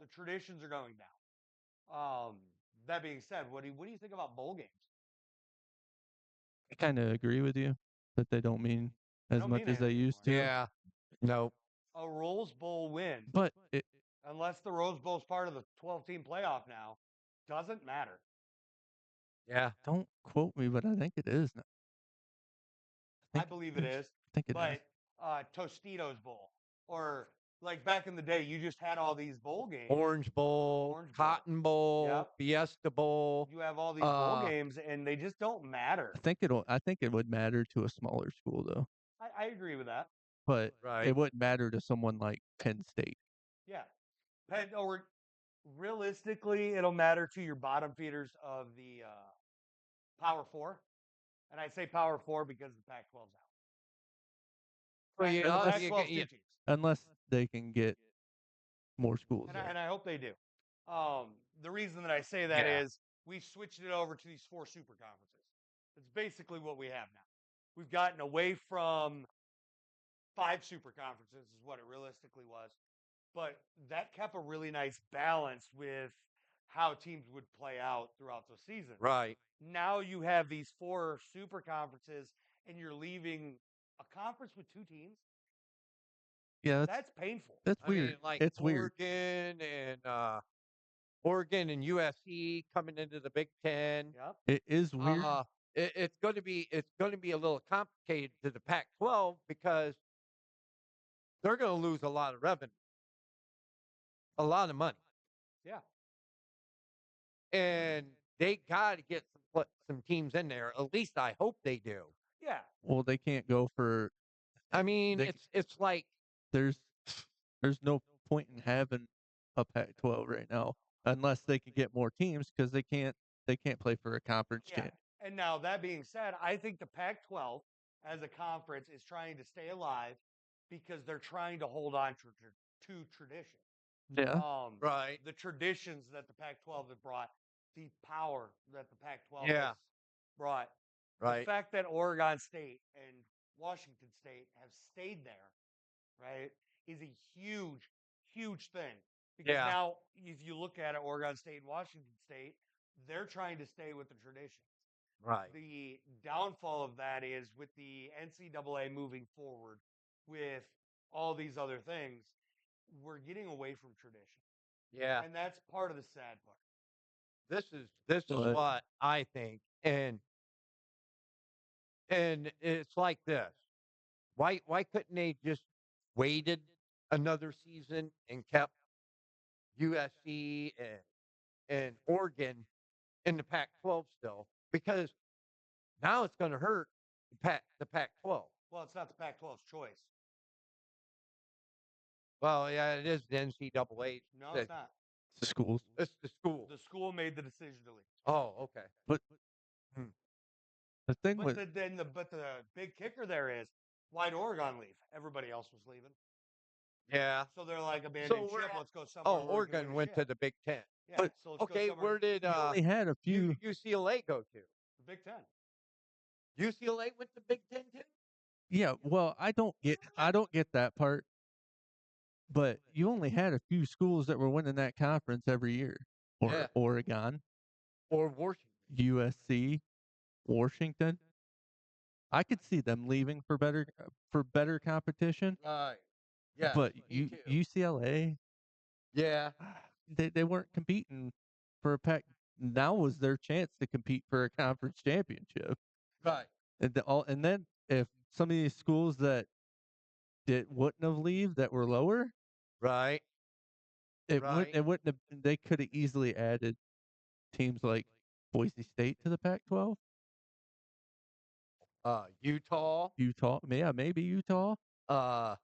The traditions are going down. That being said, what do you think about bowl games? I kind of agree with you that they don't mean They as don't much mean as they anything used anymore. to. Yeah. No. A Rose Bowl win, But it, unless the Rose Bowl is part of the 12-team playoff now, doesn't matter. Yeah. don't quote me, but I think it is now. I believe it is, I think it is. but Tostitos Bowl or like back in the day, you just had all these bowl games. Orange Bowl, Orange Bowl. Cotton Bowl, Yep. Fiesta Bowl. You have all these bowl games, and they just don't matter. I think it would matter to a smaller school though, I agree with that. but Right. it wouldn't matter to someone like Penn State. Yeah. Or realistically, it'll matter to your bottom feeders of the Power Four. And I say Power Four because the Pac 12's out. Well, The Unless- Pac 12's two teams. Unless they can get more schools there. And I hope they do. The reason that I say that Yeah. is we've switched it over to these 4 super conferences. It's basically what we have now. We've gotten away from 5 super conferences, is what it realistically was. But that kept a really nice balance with how teams would play out throughout the season. Right. Now you have these 4 super conferences, and you're leaving a conference with 2 teams. Yeah, That's painful. that's I mean, weird. like It's weird. Oregon and USC coming into the Big Ten. Yep. It is weird. It's going to be a little complicated to the Pac-12 because they're going to lose a lot of revenue, a lot of money, Yeah. and they got to get some teams in there. At least I hope they do. Yeah. Well, they can't go for. I mean, They- it's like There's no point in having a Pac-12 right now unless they can get more teams because they can't play for a conference Yeah. champ. And now that being said, I think the Pac-12 as a conference is trying to stay alive because they're trying to hold on to tradition. Yeah. right. The traditions that the Pac-12 have brought, the power that the Pac-12 Yeah. has brought, the Right. fact that Oregon State and Washington State have stayed there, right, is a huge, huge thing. Because Yeah. now, if you look at it, Oregon State and Washington State, they're trying to stay with the traditions. Right. The downfall of that is with the NCAA moving forward with all these other things, we're getting away from tradition. Yeah. And that's part of the sad part. This is But- what I think, and it's like this. Why couldn't they just waited another season and kept USC and Oregon in the Pac-12 still? Because now it's going to hurt the Pac-12. Well, it's not the Pac-12's choice. Well, yeah, it is the NCAA. No, it's not. The schools. It's the school. The school made the decision to leave. Oh, okay. But Hmm. the thing But with the big kicker there is, why'd Oregon leave? Everybody else was leaving. Yeah. So they're like, abandoned where- ship. Let's go somewhere. Oh, where we can Oregon win a went ship. to the Big Ten. Yeah. but- So let's Okay, go somewhere. where did you only had a few. UCLA go to? The Big Ten. UCLA went to Big Ten too? Yeah, well, I don't get that part. But you only had a few schools that were winning that conference every year. Or Yeah. Oregon, Or Washington? USC, Washington. I could see them leaving for better competition. Right. Yeah. But me too. UCLA, Yeah. they weren't competing for a pack. Now was their chance to compete for a conference championship. Right. And then if some of these schools that wouldn't have leave that were lower, Right. Right. it wouldn't have. They could have easily added teams like Boise State to the Pac-12, Utah. Utah, yeah, maybe Utah, But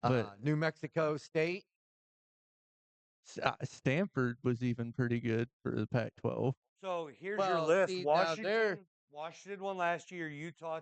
but New Mexico State. Stanford was even pretty good for the Pac-12. So here's your Well, list. see, now Washington won last year. Utah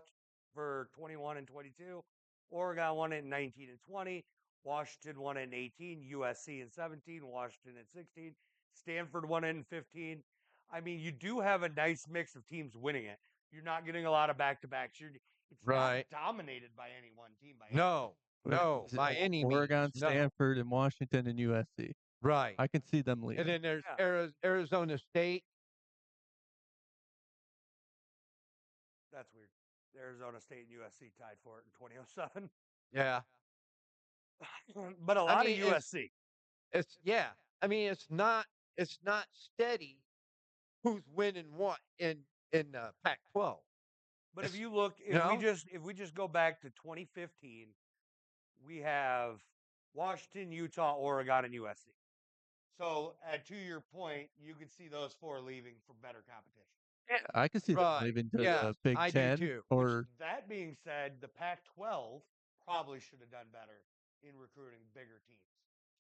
for 21 and 22. Oregon won it in 19 and 20. Washington won it in 18. USC in 17. Washington in 16. Stanford won it in 15. I mean, you do have a nice mix of teams winning it. You're not getting a lot of back-to-backs. It's Right. not dominated by any one team. No. No. By any means. Oregon, No. Stanford, and Washington and USC. Right. I can see them And leaving. then there's Yeah. Arizona State. That's weird. Arizona State and USC tied for it in 2007. Yeah. But a lot mean, of USC. It's yeah. I mean, it's not steady who's winning what in Pac-12. But if It's- you look, you know? if we just go back to 2015, we have Washington, Utah, Oregon, and USC. So, to your point, you could see those 4 leaving for better competition. I can see them Right. leaving to Yes, the Big I do Ten too. or That being said, the Pac-12 probably should have done better in recruiting bigger teams.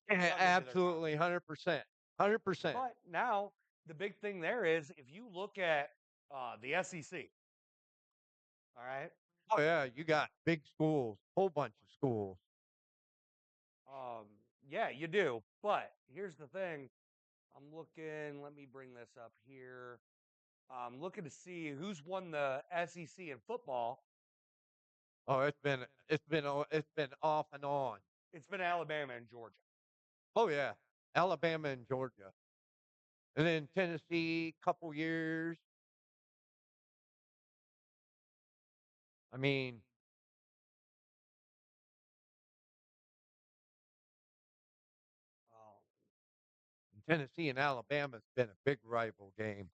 Stuck into their Absolutely, 100%, 100%. But now the big thing there is if you look at the SEC, all right, Oh yeah, you got big schools, whole bunch of schools. yeah, you do. But here's the thing: I'm looking. Let me bring this up here. I'm looking to see who's won the SEC in football. Oh, it's been off and on. It's been Alabama and Georgia. Oh yeah, Alabama and Georgia. And then Tennessee, couple years. I mean, Oh, Tennessee and Alabama's been a big rival game,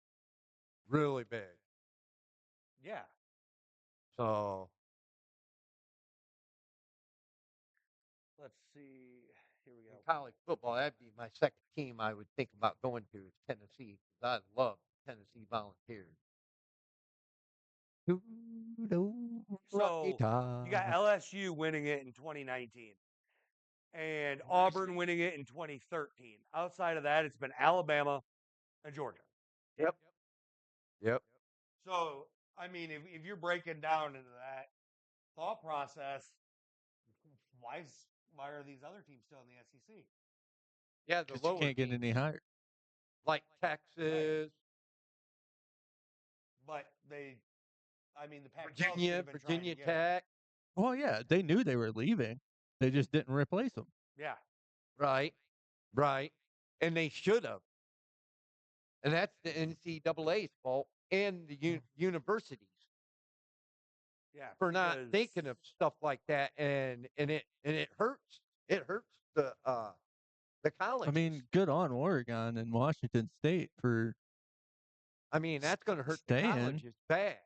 really big. yeah. So Let's see. Here we in go. college football, that'd be my second team I would think about going to is Tennessee because I love Tennessee Volunteers. So you got LSU winning it in 2019 and Auburn winning it in 2013. Outside of that, it's been Alabama and Georgia. Yep. Yep. So, I mean, if you're breaking down into that thought process, why are these other teams still in the SEC? Yeah, the Because you lower can't get teams any higher. like Texas, But I mean, the Pac-12 should Virginia, have been trying to Virginia get them. Tech. Well, yeah, they knew they were leaving. They just didn't replace them. Yeah, Right. Right. And they should have. And that's the NCAA's fault and the universities yeah, for not because thinking of stuff like that. And it hurts. It hurts the I colleges. mean, good on Oregon and Washington State for I mean, that's going to hurt the staying, colleges bad.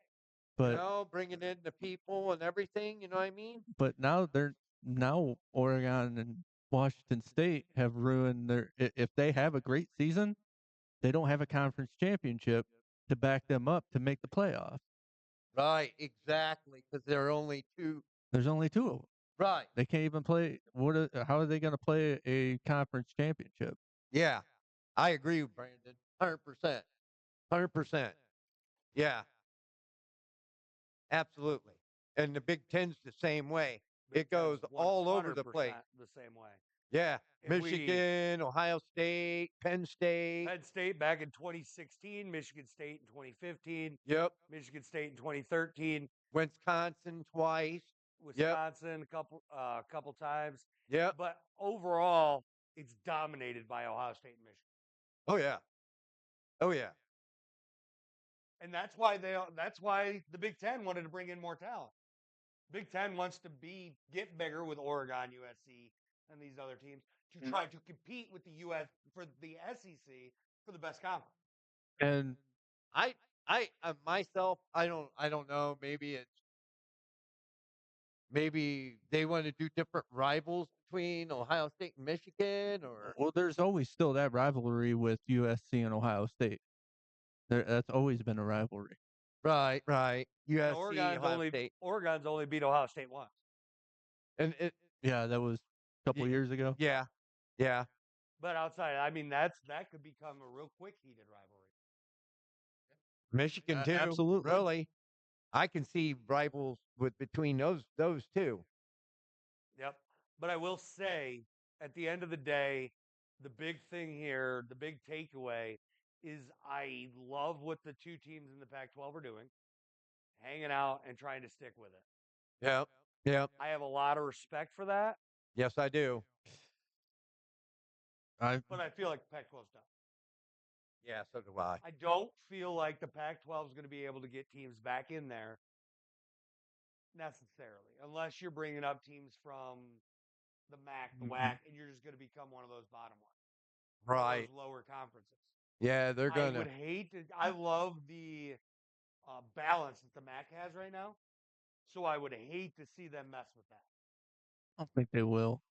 but Bringing in the people and everything. You know what I mean? now Oregon and Washington State have ruined if they have a great season, they don't have a conference championship to back them up to make the playoffs. Right. Exactly. Because there are only two. There's only two of them. Right. They can't even play. How are they going to play a conference championship? Yeah. I agree with Brandon. 100%. 100%. Yeah. Absolutely. And the Big Ten's the same way. Big It goes Ten's all over the 100% place. the same way. Yeah. If we Michigan, Ohio State, Penn State. Penn State back in 2016, Michigan State in 2015, Yep. Michigan State in 2013, Wisconsin twice. Yep. Wisconsin a couple times. Yep. But overall, it's dominated by Ohio State and Michigan. Oh yeah. Oh yeah. And that's why the Big Ten wanted to bring in more talent. Big Ten wants to get bigger with Oregon, USC, and these other teams to try to compete with the US for the SEC for the best conference. And I myself, I don't know. Maybe they want to do different rivals between Ohio State and Michigan, or well, there's always still that rivalry with USC and Ohio State. That's always been a rivalry. right. And USC, Ohio State, Oregon's only beat Ohio State once. and it. Yeah, that was a couple years ago. Yeah. Yeah. But outside, I mean, that could become a real quick heated rivalry. Michigan too. Absolutely. Really. I can see rivals between those two. Yep. But I will say, at the end of the day, the big thing here, the big takeaway is I love what the two teams in the Pac-12 are doing, hanging out and trying to stick with it. Yep. Yep. I have a lot of respect for that, Yes, I do. but I feel like the Pac-12's done. Yeah, so do I. I don't feel like the Pac-12 is going to be able to get teams back in there necessarily, unless you're bringing up teams from the MAC, the WAC, and you're just going to become one of those bottom ones, Right. those lower conferences. Yeah, they're I gonna. would hate to. I love the balance that the MAC has right now, so I would hate to see them mess with that. I don't think they will.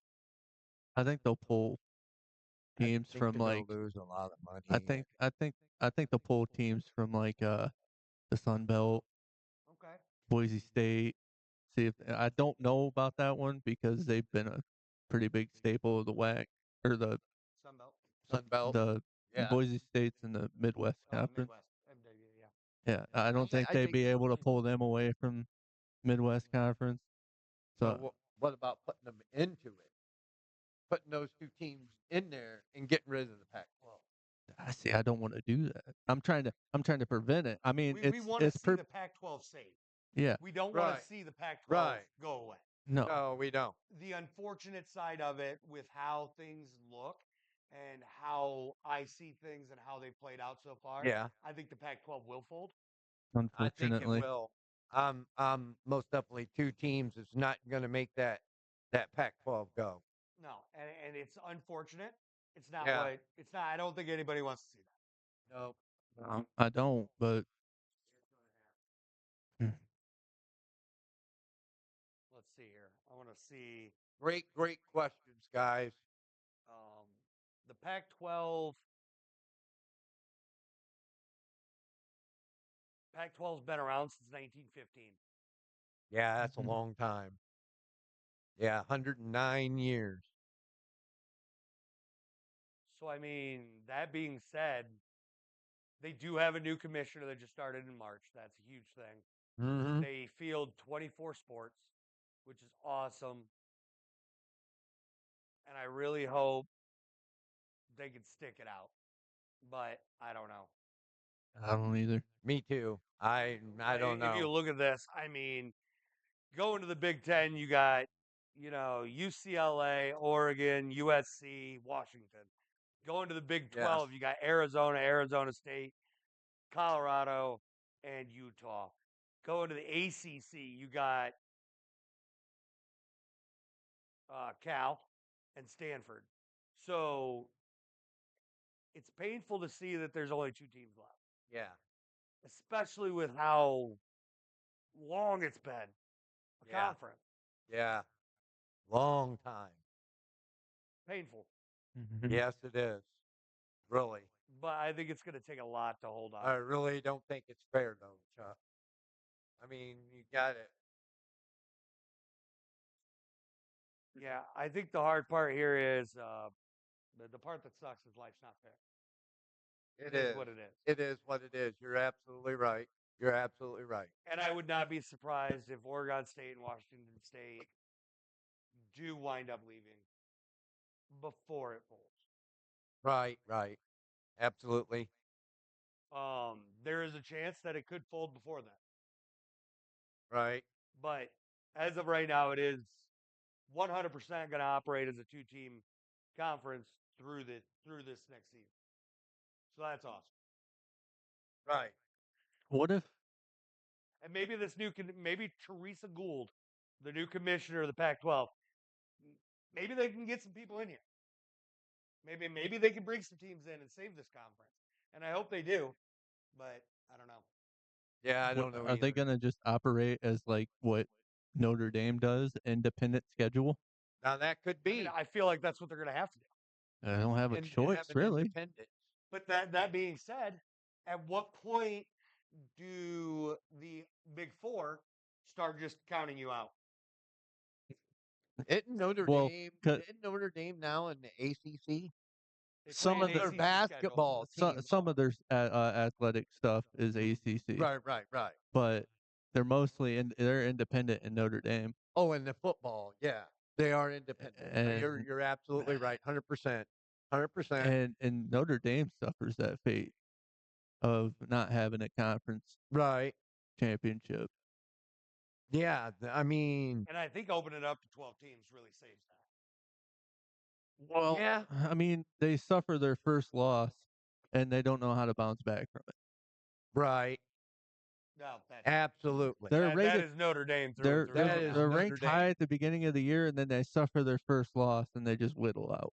I think they'll pull teams from like. Lose a lot of money. I think they'll pull teams from like the Sun Belt, Okay. Boise State. See if I don't know about that one because they've been a pretty big staple of the WAC or the Sun Belt. Sun Belt. the Yeah. Boise State's in the Midwest Conference. Midwest. MW, yeah. Yeah, I don't think I they'd think be so, able to too. pull them away from Midwest Conference. So So what about putting them into it? Putting those two teams in there and getting rid of the Pac-12. I see. I don't want to do that. I'm trying to prevent it. I mean, We want to see the Pac-12 safe. Yeah. We don't want Right. to see the Pac-12 Right. go away. No. No, we don't. The unfortunate side of it with how things look and how I see things and how they played out so far, Yeah, I think the Pac-12 will fold. I think it Unfortunately, will. Most definitely two teams is not going to make that Pac-12 go. No, and it's unfortunate. It's not Yeah. what it's not. I don't think anybody wants to see that. No. I don't. But hmm, Let's see here. I want to see Great questions, guys. um, the Pac-12. Pac-12's been around since 1915. Yeah, that's a mhm. long time. Yeah, 109 years. So I mean, that being said, they do have a new commissioner that just started in March. That's a huge thing. Mm-hmm. They field 24 sports, which is awesome. And I really hope they can stick it out. But I don't know. I don't either. Me too. I don't If you know. look at this, I mean, going to the Big Ten, you got, UCLA, Oregon, USC, Washington. Going to the Big Yes. 12, you got Arizona, Arizona State, Colorado, and Utah. Going to the ACC, you got Cal and Stanford. So it's painful to see that there's only two teams left, Yeah. especially with how long it's been a Yeah. conference. Yeah. Long time. Painful. Mhm. Yes, it is. Really. But I think it's going to take a lot to hold I on. really don't think it's fair though, Chuck. I mean, you got it. Yeah, I think the hard part here is the part that sucks is life's not fair. It It is is. what it is. It is what it is. You're absolutely right. You're absolutely right. And I would not be surprised if Oregon State and Washington State do wind up leaving before it folds. Right. Absolutely. There is a chance that it could fold before then. Right. But as of right now, it is 100% going to operate as a two-team conference through this next season. So that's awesome. Right. What if? And maybe maybe Teresa Gould, the new commissioner of the Pac-12, maybe they can get some people in here. Maybe they can bring some teams in and save this conference. And I hope they do, but I don't know. Yeah, I What don't know are they either. gonna just operate as like what Notre Dame does, independent schedule? Now that could I mean, be I feel like that's what they're going to have to do. I don't have a and choice, have an really. independence. But that being said, at what point do the Big Four start just counting you out? Isn't Notre Well, Dame 'cause isn't Notre Dame now in the ACC? They play some an of the Their ACC schedule. basketball team. some of their athletic stuff is ACC, Right. but they're independent in Notre Dame, Oh, and the football, yeah. They are independent. and You're absolutely right. 100%. 100%. and Notre Dame suffers that fate of not having a conference Right. championship. Yeah, I mean, And I think opening it up to 12 teams really saves that. Well, yeah, I mean, they suffer their first loss, and they don't know how to bounce back from it. right. No, that's Absolutely. They're that rated is Notre Dame through and they're through. they're That No is they're doubt. Notre ranked Dame. high at the beginning of the year, and then they suffer their first loss, and they just whittle out.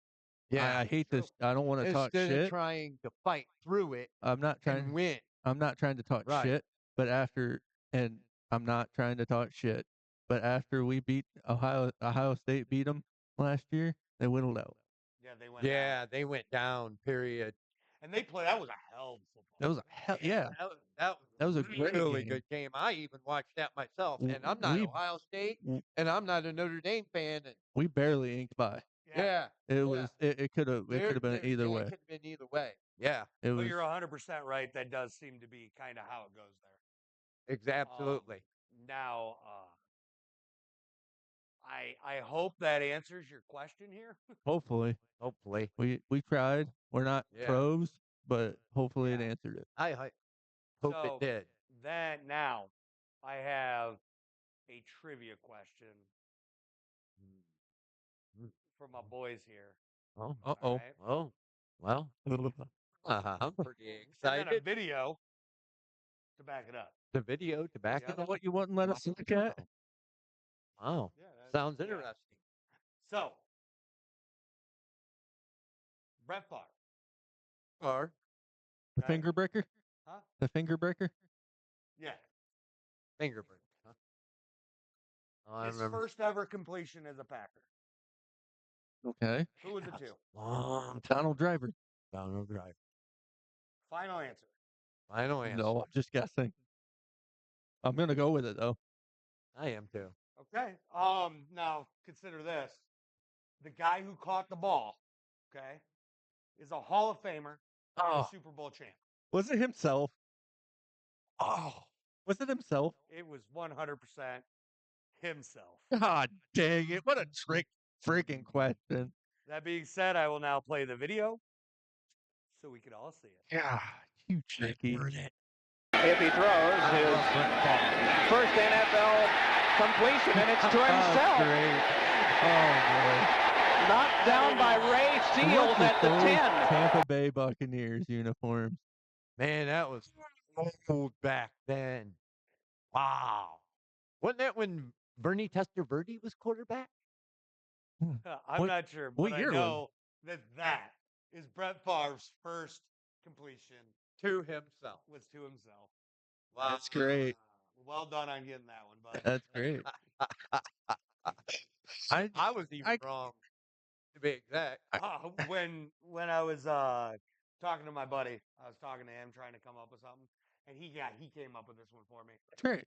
Yeah. I hate True. this. I don't want to talk Instead of shit. trying to fight through it I'm not trying. and win. I'm not trying to talk Right. shit. But after and I'm not trying to talk shit. But after we beat Ohio State beat them last year, they whittled out. Yeah, they went down. Yeah, they went down, period. And that was a hell of a football. That was a hell. Yeah, That that was was a a great really game. good game. I even watched that myself, W- and I'm not We Ohio State, w- and I'm not a Notre Dame fan. And we barely inked by. Yeah. It yeah, was it could have been either yeah, it way. could have been either way. Yeah, It But was you're 100% right. That does seem to be kind of how it goes there. absolutely. Now, I hope that answers your question here. hopefully Hopefully, we tried. We're not yeah. pros, but hopefully it Yeah. answered it. I hope it So did. then now I have a trivia question Mm. for my boys here. Oh, Uh All oh. right. oh, Well, I'm pretty and then a excited. video to back it up. The video to back Yep. it up. What you wouldn't let us look at? Wow. Yeah, Sounds yeah. interesting. So, Brett Favre. Or The Okay. finger breaker? Huh? The finger breaker? Yeah. fingerprint. Huh? Oh, I His remember. first ever completion as a Packer. Okay. Who was it to? Long Donald Driver. Donald Driver. Final answer. Final answer. No, I'm just guessing. I'm gonna go with it though. I am too. Okay. Now consider this. The guy who caught the ball, okay, is a Hall of Famer and a Oh, Super Bowl champ. was it himself? Oh, was it himself? It was 100% himself. God dang it! What a trick freaking question. That being said, I will now play the video so we can all see it. God, you tricky. If he throws his first NFL completion, and it's to Oh, himself. great. Oh boy. Knocked down by Ray Seals Look at the those 10. Tampa Bay Buccaneers uniforms. Man, that was old back then. Wow. Wasn't that when Bernie Testaverde was quarterback? I'm What- not sure, what but I year was know that is Brett Favre's first completion To himself. was to himself. Wow. That's great. Well done on getting that one, bud. That's great. I was even wrong, to be exact. When I was talking to my buddy, I was talking to him trying to come up with something, and he came up with this one for me. That's great.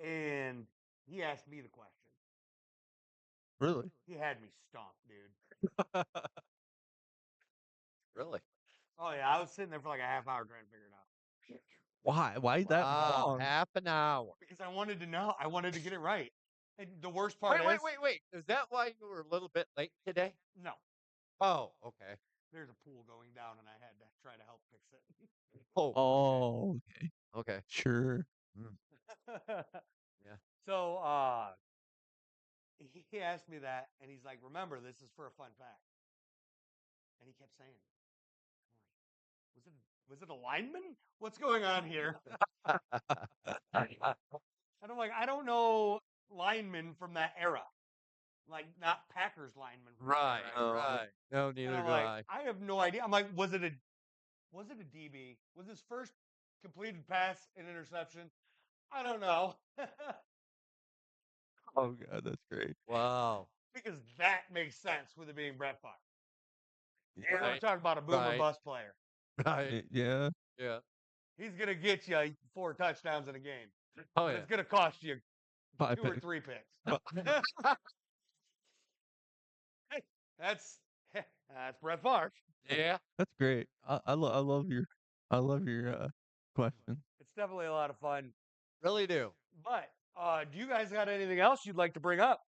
And he asked me the question. Really? He had me stumped, dude. Really? Oh yeah, I was sitting there for like a half hour trying to figure it out Why? Why is that Wow, long? half an hour. because I wanted to know. I wanted to get it right. And the worst part Wait. Is that why you were a little bit late today? no, Oh, okay. there's a pool going down, and I had to try to help fix it. Oh, Oh, okay. okay. Sure. Yeah. So he asked me that, and he's like, "Remember, this is for a fun fact." And he kept saying it. I'm like, was it a lineman? What's going on here? And I'm like, I don't know linemen from that era, like not Packers linemen. From Right, that era. right. No, And neither I'm do like, I. I have no idea. I'm like, was it a DB? Was his first completed pass an interception? I don't know. Oh god, that's great. Wow. Because that makes sense with it being Brett Favre. Yeah. We're talking about a boomer Right. bust player. Right. Yeah. Yeah. He's gonna get you 4 touchdowns in a game. Oh, But yeah. it's gonna cost you 5 2 or picks. 3 picks. That's Brett Favre. Yeah. That's great. I love your question. It's definitely a lot of fun. Really do. But do you guys got anything else you'd like to bring up?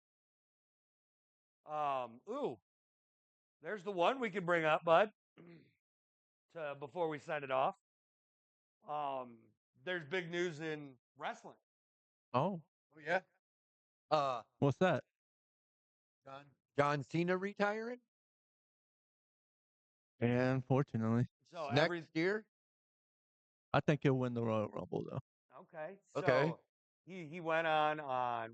There's the one we can bring up, bud. Before we send it off. There's big news in wrestling. Oh, Oh, yeah. what's that? John Cena retiring Yeah, unfortunately, So next year. I think he'll win the Royal Rumble though. okay. So Okay. he went on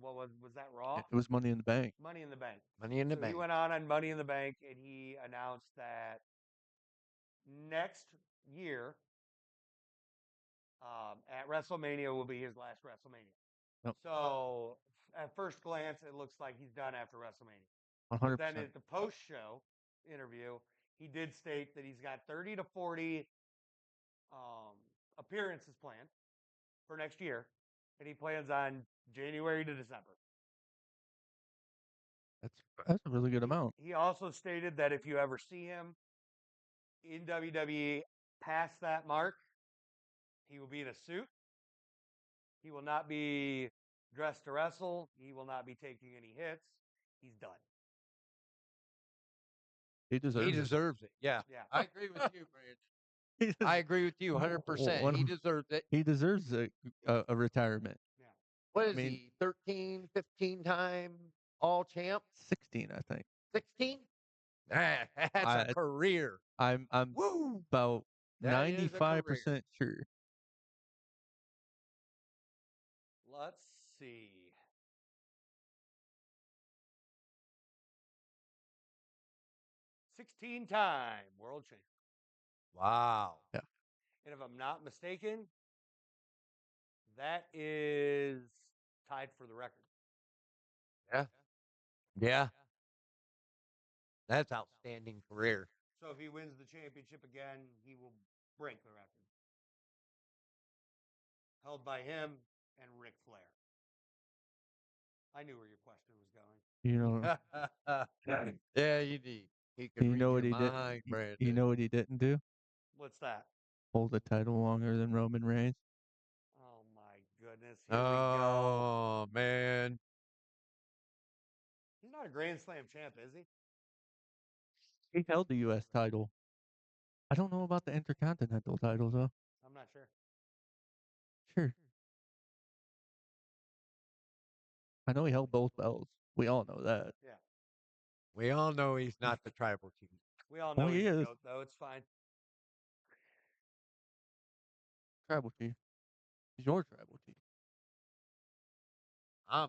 what was that Raw? It was Money in the Bank. Money in the Bank. Money in the So Bank. he went on Money in the Bank, and he announced that next year at WrestleMania will be his last WrestleMania. Yep. So at first glance, it looks like he's done after WrestleMania. 100%. Then at the post-show interview, he did state that he's got 30 to 40 appearances planned for next year, and he plans on January to December. That's a really good amount. He also stated that if you ever see him in WWE past that mark, he will be in a suit. He will not be dressed to wrestle. He will not be taking any hits. He's done. He deserves He it. deserves it. Yeah. Yeah. I agree with you, Brandon. He I agree with you 100%. He deserves it. He deserves a retirement. Yeah. What is mean- he? 13, 15 time all champ? 16, I think. 16? That's a I- career. I'm Woo! about That is a career. 95% sure. Let's see. Sixteen-time world champion. Wow. And if I'm not mistaken, that is tied for the record. Yeah. Yeah. That's outstanding career. So if he wins the championship again, he will break the record. Held by him and Ric Flair. I knew where your question was going. You know, Yeah, you need. He could you read know your what he did. mind, Brandon. You know what he didn't do? What's that? Hold the title longer than Roman Reigns. Oh my goodness. Here we go. Oh man. He's not a Grand Slam champ, is he? He held the U.S. title. I don't know about the Intercontinental title though. I'm not sure. Sure. I know he held both belts. We all know that. Yeah. We all know he's not the tribal chief. We all know Oh, he he's the is. GOAT, though. It's fine. Tribal chief. He's your tribal chief. I'm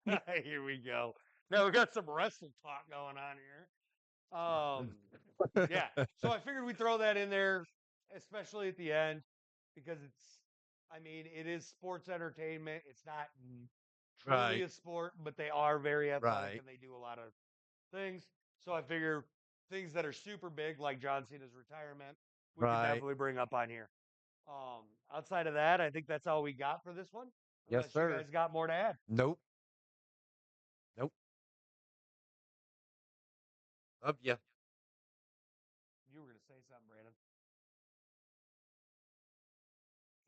tribal. Here we go. Now we got some wrestle talk going on here. Yeah. So I figured we'd throw that in there, especially at the end, because it is sports entertainment. It's not truly Right. a sport, but they are very athletic Right. and they do a lot of things. So I figure things that are super big, like John Cena's retirement, we could Right. definitely bring up on here. Outside of that, I think that's all we got for this one. Yes, Unless you sir. guys got more to add. Nope. Nope. Love ya. You were going to say something, Brandon.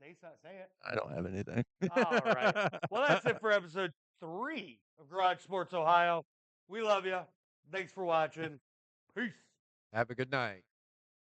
Say it. I don't have anything. All right. Well, that's it for episode 3 of Garage Sports Ohio. We love you. Thanks for watching. Peace. Have a good night.